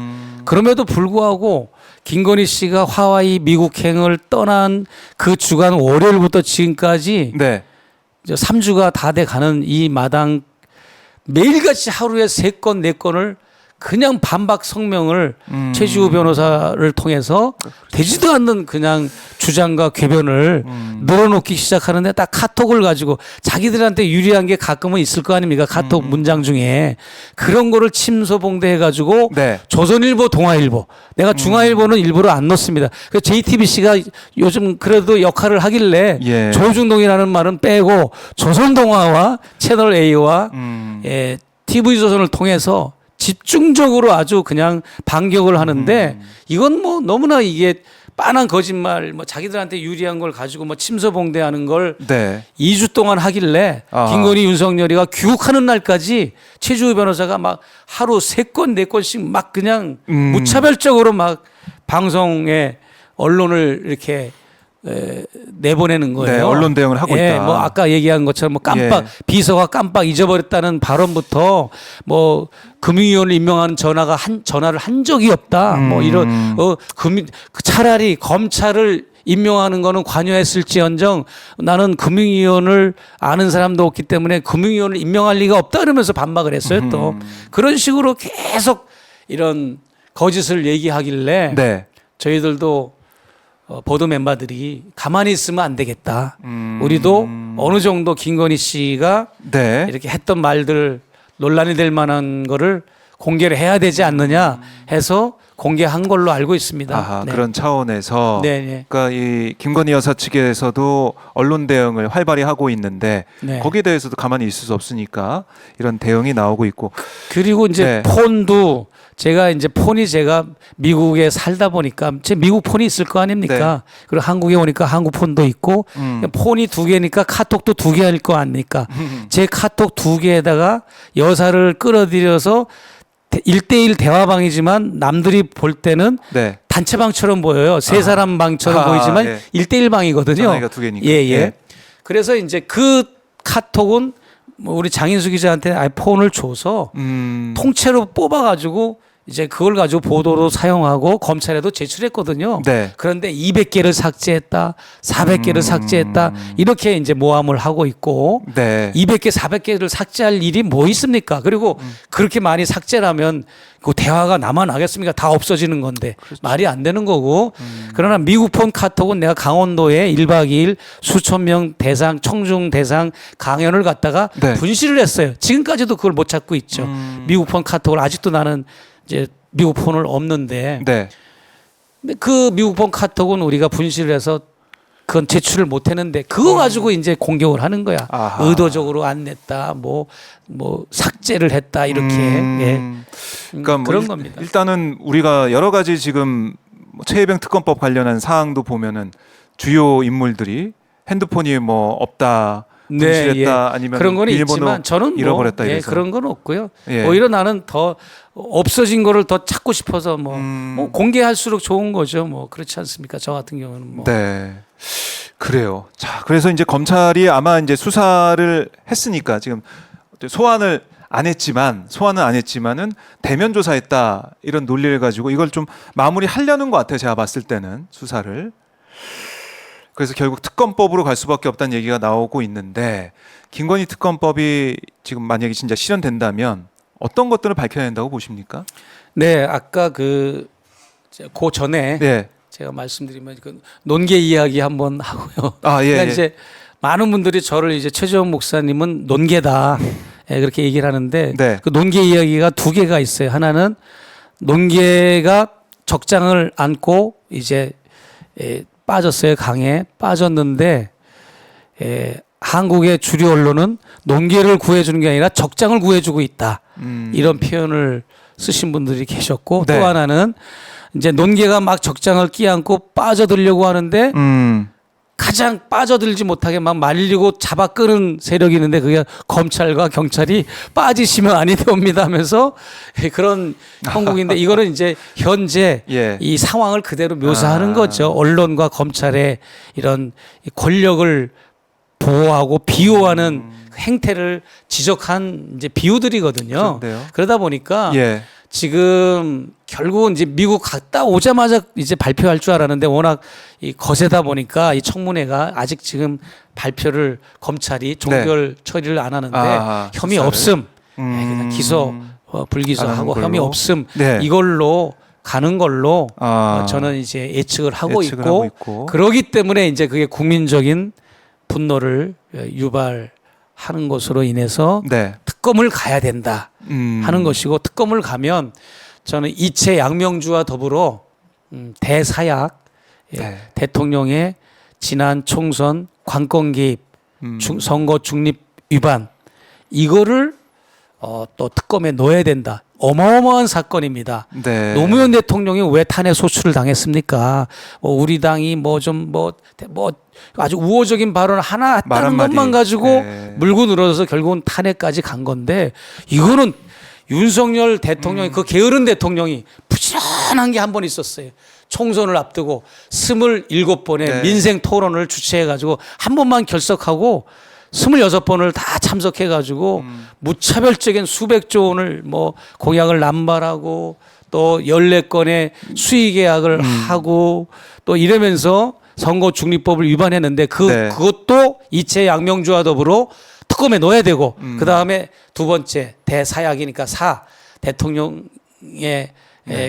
그럼에도 불구하고 김건희 씨가 하와이 미국행을 떠난 그 주간 월요일부터 지금까지 네. 3주가 다 돼 가는 이 마당 매일같이 하루에 3건, 4건을 그냥 반박 성명을 최지우 변호사를 통해서 되지도 않는 그냥 주장과 궤변을 늘어놓기 시작하는데 딱 카톡을 가지고 자기들한테 유리한 게 가끔은 있을 거 아닙니까? 카톡 문장 중에 그런 거를 침소봉대해가지고 네. 조선일보, 동아일보 내가 중앙일보는 일부러 안 넣습니다. 그 JTBC가 요즘 그래도 역할을 하길래 예. 조중동이라는 말은 빼고 조선동아와 채널 A와 TV조선을 통해서 집중적으로 아주 그냥 반격을 하는데 이건 뭐 너무나 이게 빤한 거짓말, 뭐 자기들한테 유리한 걸 가지고 뭐 침소봉대하는 걸 네. 2주 동안 하길래 아. 김건희, 윤석열이가 귀국하는 날까지 최주호 변호사가 막 하루 3건, 4건씩 막 그냥 무차별적으로 막 방송에 언론을 이렇게 내보내는 거예요. 네, 언론 대응을 하고 예, 있다. 뭐 아까 얘기한 것처럼 뭐 깜빡 비서가 깜빡 잊어버렸다는 발언부터 뭐 금융위원을 임명하는 전화를 한 적이 없다. 뭐 이런 차라리 검찰을 임명하는 거는 관여했을지언정 나는 금융위원을 아는 사람도 없기 때문에 금융위원을 임명할 리가 없다 그러면서 반박을 했어요. 또 그런 식으로 계속 이런 거짓을 얘기하길래 네. 저희들도 보도 멤버들이 가만히 있으면 안 되겠다. 우리도 어느 정도 김건희 씨가 네. 이렇게 했던 말들 논란이 될 만한 거를 공개를 해야 되지 않느냐 해서 공개한 걸로 알고 있습니다. 아하, 네. 그런 차원에서 네, 네. 그러니까 이 김건희 여사 측에서도 언론 대응을 활발히 하고 있는데 네. 거기에 대해서도 가만히 있을 수 없으니까 이런 대응이 나오고 있고 그리고 이제 네. 폰도 제가 미국에 살다 보니까 제 미국 폰이 있을 거 아닙니까? 그리고 한국에 오니까 한국 폰도 있고 폰이 2개니까 카톡도 2개일 거 아닙니까? 제 카톡 2개에다가 여사를 끌어들여서 1대1 대화방이지만 남들이 볼 때는 네. 단체방처럼 보여요. 3사람 방처럼 보이지만 예. 1대1 방이거든요. 전화기가 2개니까. 예, 예. 그래서 이제 그 카톡은 뭐 우리 장인수 기자한테 폰을 줘서 통째로 뽑아가지고 이제 그걸 가지고 보도로 사용하고 검찰에도 제출했거든요. 네. 그런데 200개를 삭제했다, 400개를 삭제했다 이렇게 이제 모함을 하고 있고 네. 200개, 400개를 삭제할 일이 뭐 있습니까? 그리고 그렇게 많이 삭제라면 그 대화가 남아나겠습니까? 다 없어지는 건데 말이 안 되는 거고. 그러나 미국 폰 카톡은 내가 강원도에 1박 2일 수천 명 대상, 청중 대상 강연을 갔다가 네. 분실을 했어요. 지금까지도 그걸 못 찾고 있죠. 미국 폰 카톡을 아직도 나는 이제 미국 폰을 없는데 네. 근데 그 미국 폰 카톡은 우리가 분실을 해서 그건 제출을 못 했는데 그거 가지고 이제 공격을 하는 거야. 아하. 의도적으로 안 냈다. 뭐 삭제를 했다. 이렇게. 예. 그러니까 뭐 그런 겁니다. 일단은 우리가 여러 가지 지금 뭐 최혜병 특검법 관련한 사항도 보면은 주요 인물들이 핸드폰이 뭐 없다. 분실했다 아니면 그런 거는 비밀번호 있지만 저는 잃어버렸다 뭐, 이래서 그런 건 없고요. 예. 오히려 나는 더 없어진 거를 더 찾고 싶어서 뭐 공개할수록 좋은 거죠. 뭐 그렇지 않습니까? 저 같은 경우는 뭐. 네. 그래요. 자, 그래서 이제 검찰이 아마 이제 수사를 했으니까 지금 소환은 안 했지만은 대면 조사했다 이런 논리를 가지고 이걸 좀 마무리하려는 것 같아요. 제가 봤을 때는 수사를. 그래서 결국 특검법으로 갈 수밖에 없다는 얘기가 나오고 있는데 김건희 특검법이 지금 만약에 진짜 실현된다면 어떤 것들을 밝혀야 한다고 보십니까? 네, 아까 그 전에 네. 제가 말씀드리면 그 논계 이야기 한번 하고요. 아, 예. 그러니까 예. 이제 많은 분들이 저를 이제 최재원 목사님은 논계다 예, 그렇게 얘기를 하는데 네. 그 논계 이야기가 2개가 있어요. 하나는 논계가 적장을 안고 이제 빠졌어요. 강에 빠졌는데 한국의 주류 언론은 논계를 구해주는 게 아니라 적장을 구해주고 있다. 이런 표현을 쓰신 분들이 계셨고 네. 또 하나는 이제 논계가 막 적장을 끼안고 빠져들려고 하는데 가장 빠져들지 못하게 막 말리고 잡아 끄는 세력이 있는데 그게 검찰과 경찰이 빠지시면 아니 됩니다 하면서 그런 형국인데 이거는 이제 현재 예. 이 상황을 그대로 묘사하는 거죠. 언론과 검찰의 이런 권력을 보호하고 비호하는 행태를 지적한 이제 비유들이거든요. 그런데요. 그러다 보니까 예. 지금 결국은 이제 미국 갔다 오자마자 이제 발표할 줄 알았는데 워낙 이 거세다 보니까 이 청문회가 아직 지금 발표를 검찰이 종결 처리를 안 하는데 아, 혐의 수사를? 없음 그냥 기소 불기소하고 안 하는 혐의 걸로? 없음 네. 이걸로 가는 걸로 저는 이제 예측을 하고 있고 그러기 때문에 이제 그게 국민적인 분노를 유발하는 것으로 인해서 네. 특검을 가야 된다 하는 것이고 특검을 가면 저는 이채 양명주와 더불어 대사약 네. 대통령의 지난 총선 관권 개입 선거 중립 위반 이거를 또 특검에 넣어야 된다. 어마어마한 사건입니다. 네. 노무현 대통령이 왜 탄핵 소추를 당했습니까? 우리 당이 뭐 아주 우호적인 발언을 하나 말 했다는 한마디. 것만 가지고 네. 물고 늘어져서 결국은 탄핵까지 간 건데 이거는 윤석열 대통령이 그 게으른 대통령이 부지런한 게 한 번 있었어요. 총선을 앞두고 27번의 네. 민생 토론을 주최해가지고 한 번만 결석하고 26번을 다 참석해가지고 무차별적인 수백조 원을 뭐 공약을 남발하고 또 14건의 수의 계약을 하고 또 이러면서 선거 중립법을 위반했는데 네. 그것도 이채 양명주와 더불어 특검에 넣어야 되고 그 다음에 두 번째 대사약이니까 대통령의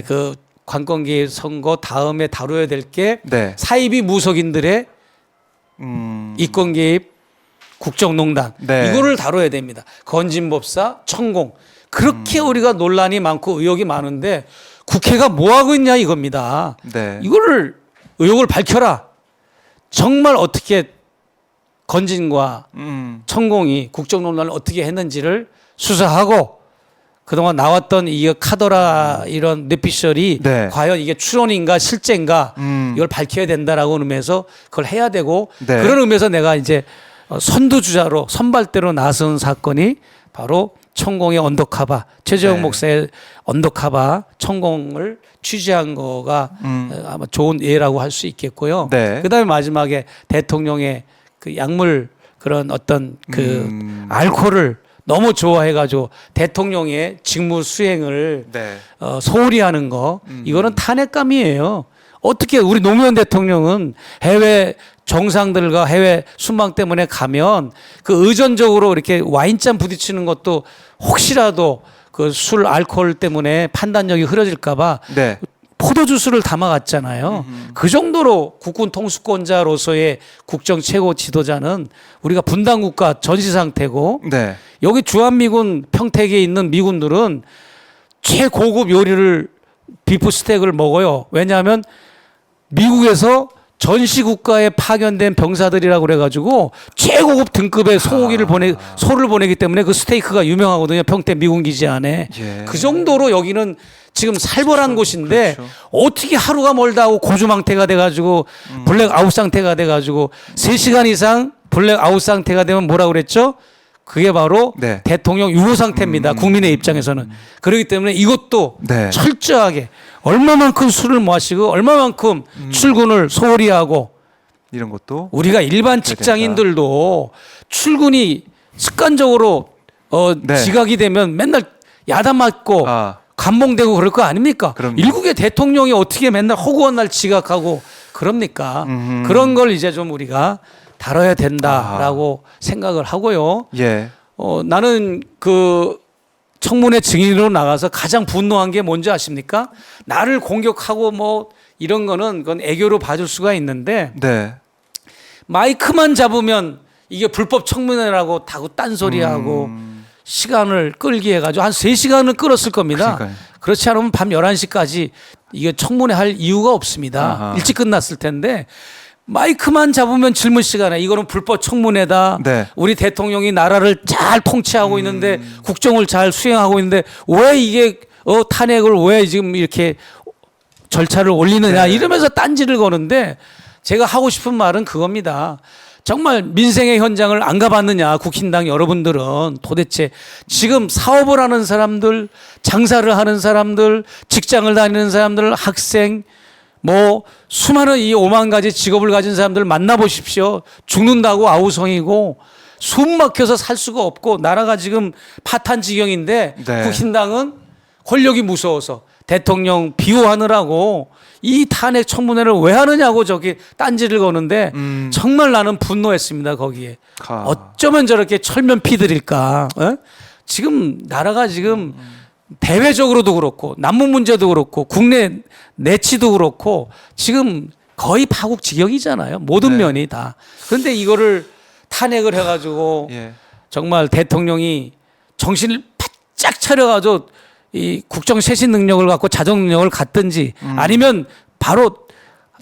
그 관건기획 선거 다음에 다뤄야 될 게 네. 사이비 무속인들의 이권 개입 국정농단 네. 이거를 다뤄야 됩니다. 건진법사 천공 그렇게 우리가 논란이 많고 의혹이 많은데 국회가 뭐 하고 있냐 이겁니다. 네. 이거를 의혹을 밝혀라. 정말 어떻게 건진과 천공이 국정농단을 어떻게 했는지를 수사하고 그동안 나왔던 이 카더라 이런 뇌피셜이 네. 과연 이게 추론인가 실제인가 이걸 밝혀야 된다라고 의미에서 그걸 해야 되고 네. 그런 의미에서 내가 이제 선두주자로 선발대로 나선 사건이 바로 천공의 언더카바 최재형 네. 목사의 언더카바 천공을 취재한 거가 아마 좋은 예라고 할 수 있겠고요. 네. 그다음에 마지막에 대통령의 그 약물 그런 어떤 그 알코올을 너무 좋아해가지고 대통령의 직무 수행을 네. 소홀히 하는 거 이거는 탄핵감이에요. 어떻게 우리 노무현 대통령은 해외 정상들과 해외 순방 때문에 가면 그 의존적으로 이렇게 와인잔 부딪히는 것도 혹시라도 그 술 알코올 때문에 판단력이 흐려질까봐 네. 포도주스를 담아갔잖아요. 그 정도로 국군 통수권자로서의 국정 최고 지도자는 우리가 분단국가 전시 상태고 네. 여기 주한미군 평택에 있는 미군들은 최고급 요리를 비프 스테이크를 먹어요. 왜냐하면 미국에서 전시국가에 파견된 병사들이라고 그래가지고 최고급 등급의 소고기를 소를 보내기 때문에 그 스테이크가 유명하거든요. 평택 미군 기지 안에. 예. 그 정도로 여기는 지금 살벌한 곳인데 그렇죠. 어떻게 하루가 멀다 하고 고주망태가 돼가지고 블랙아웃 상태가 돼가지고 3시간 이상 블랙아웃 상태가 되면 뭐라고 그랬죠? 그게 바로 네. 대통령 유호 상태입니다. 국민의 입장에서는. 그렇기 때문에 이것도 네. 철저하게 얼마만큼 술을 마시고 얼마만큼 출근을 소홀히 하고 이런 것도 우리가 일반 직장인들도 출근이 습관적으로 네. 지각이 되면 맨날 야단 맞고 감봉되고 그럴 거 아닙니까? 그럼요. 일국의 대통령이 어떻게 맨날 허구한 날 지각하고 그럽니까? 그런 걸 이제 좀 우리가 다뤄야 된다라고 생각을 하고요. 예. 나는 그 청문회 증인으로 나가서 가장 분노한 게 뭔지 아십니까? 나를 공격하고 뭐 이런 거는 그건 애교로 봐줄 수가 있는데 네. 마이크만 잡으면 이게 불법 청문회라고 다고 딴소리하고 시간을 끌기 해가지고 한 3시간은 끌었을 겁니다. 그러니까요. 그렇지 않으면 밤 11시까지 이게 청문회 할 이유가 없습니다. 아하. 일찍 끝났을 텐데 마이크만 잡으면 질문 시간에 이거는 불법 청문회다. 네. 우리 대통령이 나라를 잘 통치하고 있는데 국정을 잘 수행하고 있는데 왜 이게 탄핵을 왜 지금 이렇게 절차를 올리느냐 네. 이러면서 딴지를 거는데 제가 하고 싶은 말은 그겁니다. 정말 민생의 현장을 안 가봤느냐 국힘당 여러분들은 도대체 지금 사업을 하는 사람들 장사를 하는 사람들 직장을 다니는 사람들 학생 뭐 수많은 이 5만 가지 직업을 가진 사람들 만나보십시오. 죽는다고 아우성이고 숨 막혀서 살 수가 없고 나라가 지금 파탄 지경인데 네. 국힘당은 권력이 무서워서 대통령 비호하느라고 이 탄핵 청문회를 왜 하느냐고 저기 딴지를 거는데 정말 나는 분노했습니다. 거기에 어쩌면 저렇게 철면 피들일까? 어? 지금 나라가 지금 대외적으로도 그렇고 남북 문제도 그렇고 국내 내치도 그렇고 지금 거의 파국 지경이잖아요. 모든 네. 면이 다. 그런데 이거를 탄핵을 해가지고 예. 정말 대통령이 정신을 바짝 차려가지고 이 국정 쇄신 능력을 갖고 자정 능력을 갖든지 아니면 바로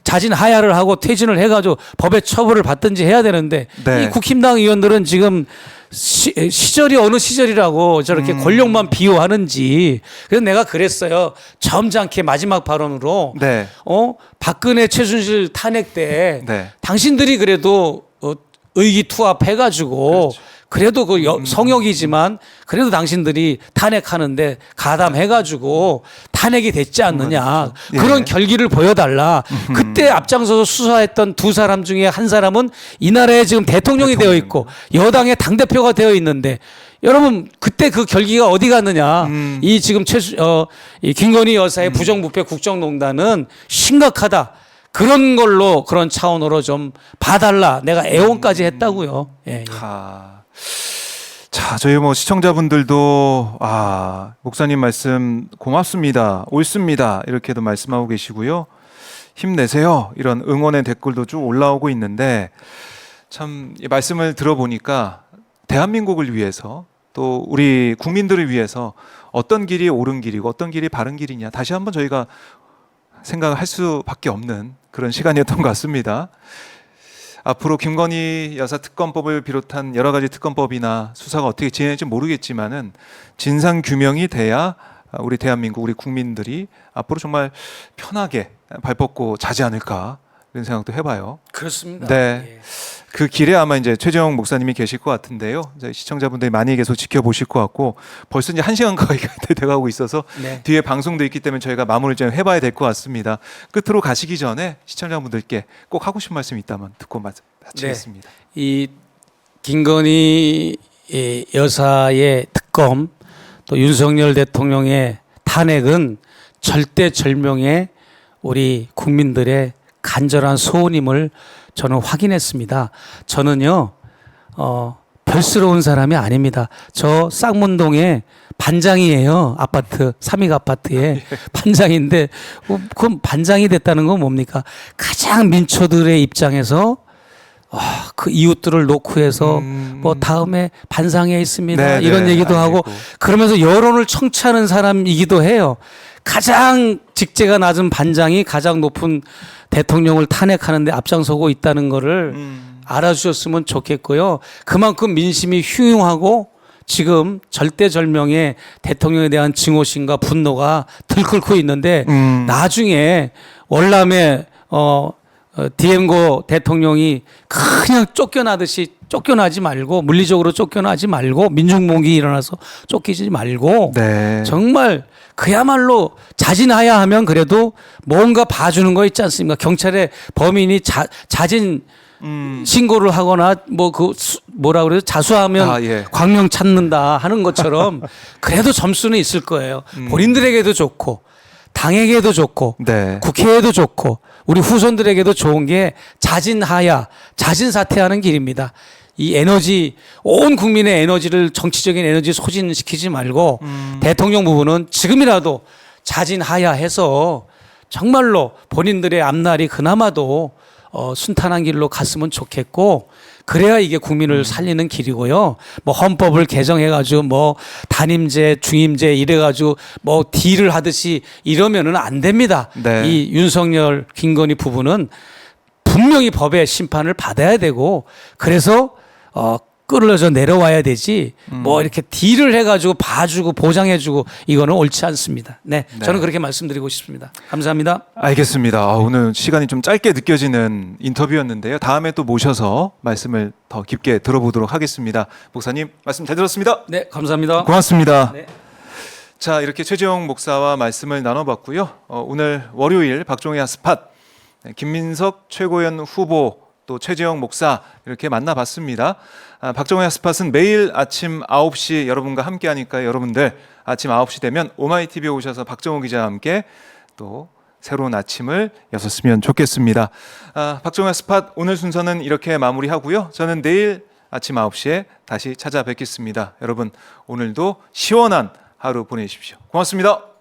자진 하야를 하고 퇴진을 해가지고 법의 처벌을 받든지 해야 되는데 네. 이 국힘당 의원들은 지금 시절이 어느 시절이라고 저렇게 권력만 비호하는지. 그래서 내가 그랬어요. 점잖게 마지막 발언으로 네. 박근혜 최순실 탄핵 때 네. 당신들이 그래도 의기투합해가지고 그렇죠. 그래도 그 성역이지만 그래도 당신들이 탄핵하는데 가담해가지고 탄핵이 됐지 않느냐. 예. 그런 결기를 보여달라. 그때 앞장서서 수사했던 두 사람 중에 한 사람은 이 나라에 지금 대통령이 되어 있고 여당의 당대표가 되어 있는데 여러분 그때 그 결기가 어디 갔느냐. 이 지금 이 김건희 여사의 부정부패 국정농단은 심각하다. 그런 걸로 그런 차원으로 좀 봐달라. 내가 애원까지 했다고요. 예, 예. 자, 저희 뭐 시청자분들도 목사님 말씀 고맙습니다, 옳습니다 이렇게도 말씀하고 계시고요. 힘내세요 이런 응원의 댓글도 쭉 올라오고 있는데 참 이 말씀을 들어보니까 대한민국을 위해서 또 우리 국민들을 위해서 어떤 길이 옳은 길이고 어떤 길이 바른 길이냐 다시 한번 저희가 생각을 할 수밖에 없는 그런 시간이었던 것 같습니다. 앞으로 김건희 여사 특검법을 비롯한 여러 가지 특검법이나 수사가 어떻게 진행될지 모르겠지만은 진상 규명이 돼야 우리 대한민국 우리 국민들이 앞으로 정말 편하게 발 뻗고 자지 않을까 이런 생각도 해봐요. 그렇습니다. 네. 예. 그 길에 아마 이제 최재형 목사님이 계실 것 같은데요. 이제 시청자분들이 많이 계속 지켜보실 것 같고 벌써 이제 1시간 거의 돼가고 있어서 네. 뒤에 방송도 있기 때문에 저희가 마무리를 좀 해봐야 될 것 같습니다. 끝으로 가시기 전에 시청자분들께 꼭 하고 싶은 말씀 있다면 듣고 마치겠습니다. 네. 이 김건희 여사의 특검 또 윤석열 대통령의 탄핵은 절대절명의 우리 국민들의 간절한 소원임을 저는 확인했습니다. 저는요, 별스러운 사람이 아닙니다. 저 쌍문동에 반장이에요. 아파트, 삼익 아파트에 반장인데, 그럼 반장이 됐다는 건 뭡니까? 가장 민초들의 입장에서 그 이웃들을 놓고 해서 뭐 다음에 반상회에 있습니다. 네네, 이런 얘기도 하고 알겠고. 그러면서 여론을 청취하는 사람이기도 해요. 가장 직제가 낮은 반장이 가장 높은 대통령을 탄핵하는데 앞장서고 있다는 거를 알아주셨으면 좋겠고요. 그만큼 민심이 흉흉하고 지금 절대절명의 대통령에 대한 증오심과 분노가 들끓고 있는데 나중에 월남에 디엠고 대통령이 그냥 쫓겨나듯이 쫓겨나지 말고 물리적으로 쫓겨나지 말고 민중봉기 일어나서 쫓기지 말고 네. 정말 그야말로 자진하야 하면 그래도 뭔가 봐주는 거 있지 않습니까? 경찰에 범인이 자진 신고를 하거나 뭐 뭐라 그래요? 자수하면 예. 광명 찾는다 하는 것처럼 그래도 점수는 있을 거예요. 본인들에게도 좋고 당에게도 좋고 네. 국회에도 좋고 우리 후손들에게도 좋은 게 자진하야, 자진사퇴하는 길입니다. 이 에너지, 온 국민의 에너지를 정치적인 에너지 소진시키지 말고 대통령 부분은 지금이라도 자진하야 해서 정말로 본인들의 앞날이 그나마도 순탄한 길로 갔으면 좋겠고 그래야 이게 국민을 살리는 길이고요. 뭐 헌법을 개정해가지고 뭐 단임제, 중임제 이래가지고 뭐 딜을 하듯이 이러면은 안 됩니다. 네. 이 윤석열, 김건희 부부는 분명히 법의 심판을 받아야 되고 그래서 끌어져 내려와야 되지 뭐 이렇게 딜을 해가지고 봐주고 보장해주고 이거는 옳지 않습니다. 네, 네. 저는 그렇게 말씀드리고 싶습니다. 감사합니다. 알겠습니다. 오늘 시간이 좀 짧게 느껴지는 인터뷰였는데요. 다음에 또 모셔서 말씀을 더 깊게 들어보도록 하겠습니다. 목사님 말씀 잘 들었습니다. 네, 감사합니다. 고맙습니다. 네. 자, 이렇게 최재형 목사와 말씀을 나눠봤고요. 오늘 월요일 박종희 핫스팟 김민석 최고위원 후보 또 최재형 목사 이렇게 만나봤습니다. 박정희 핫스팟은 매일 아침 9시 여러분과 함께하니까 여러분들 아침 9시 되면 오마이TV에 오셔서 박정호 기자와 함께 또 새로운 아침을 여셨으면 좋겠습니다. 박정희 핫스팟 오늘 순서는 이렇게 마무리하고요. 저는 내일 아침 9시에 다시 찾아뵙겠습니다. 여러분 오늘도 시원한 하루 보내십시오. 고맙습니다.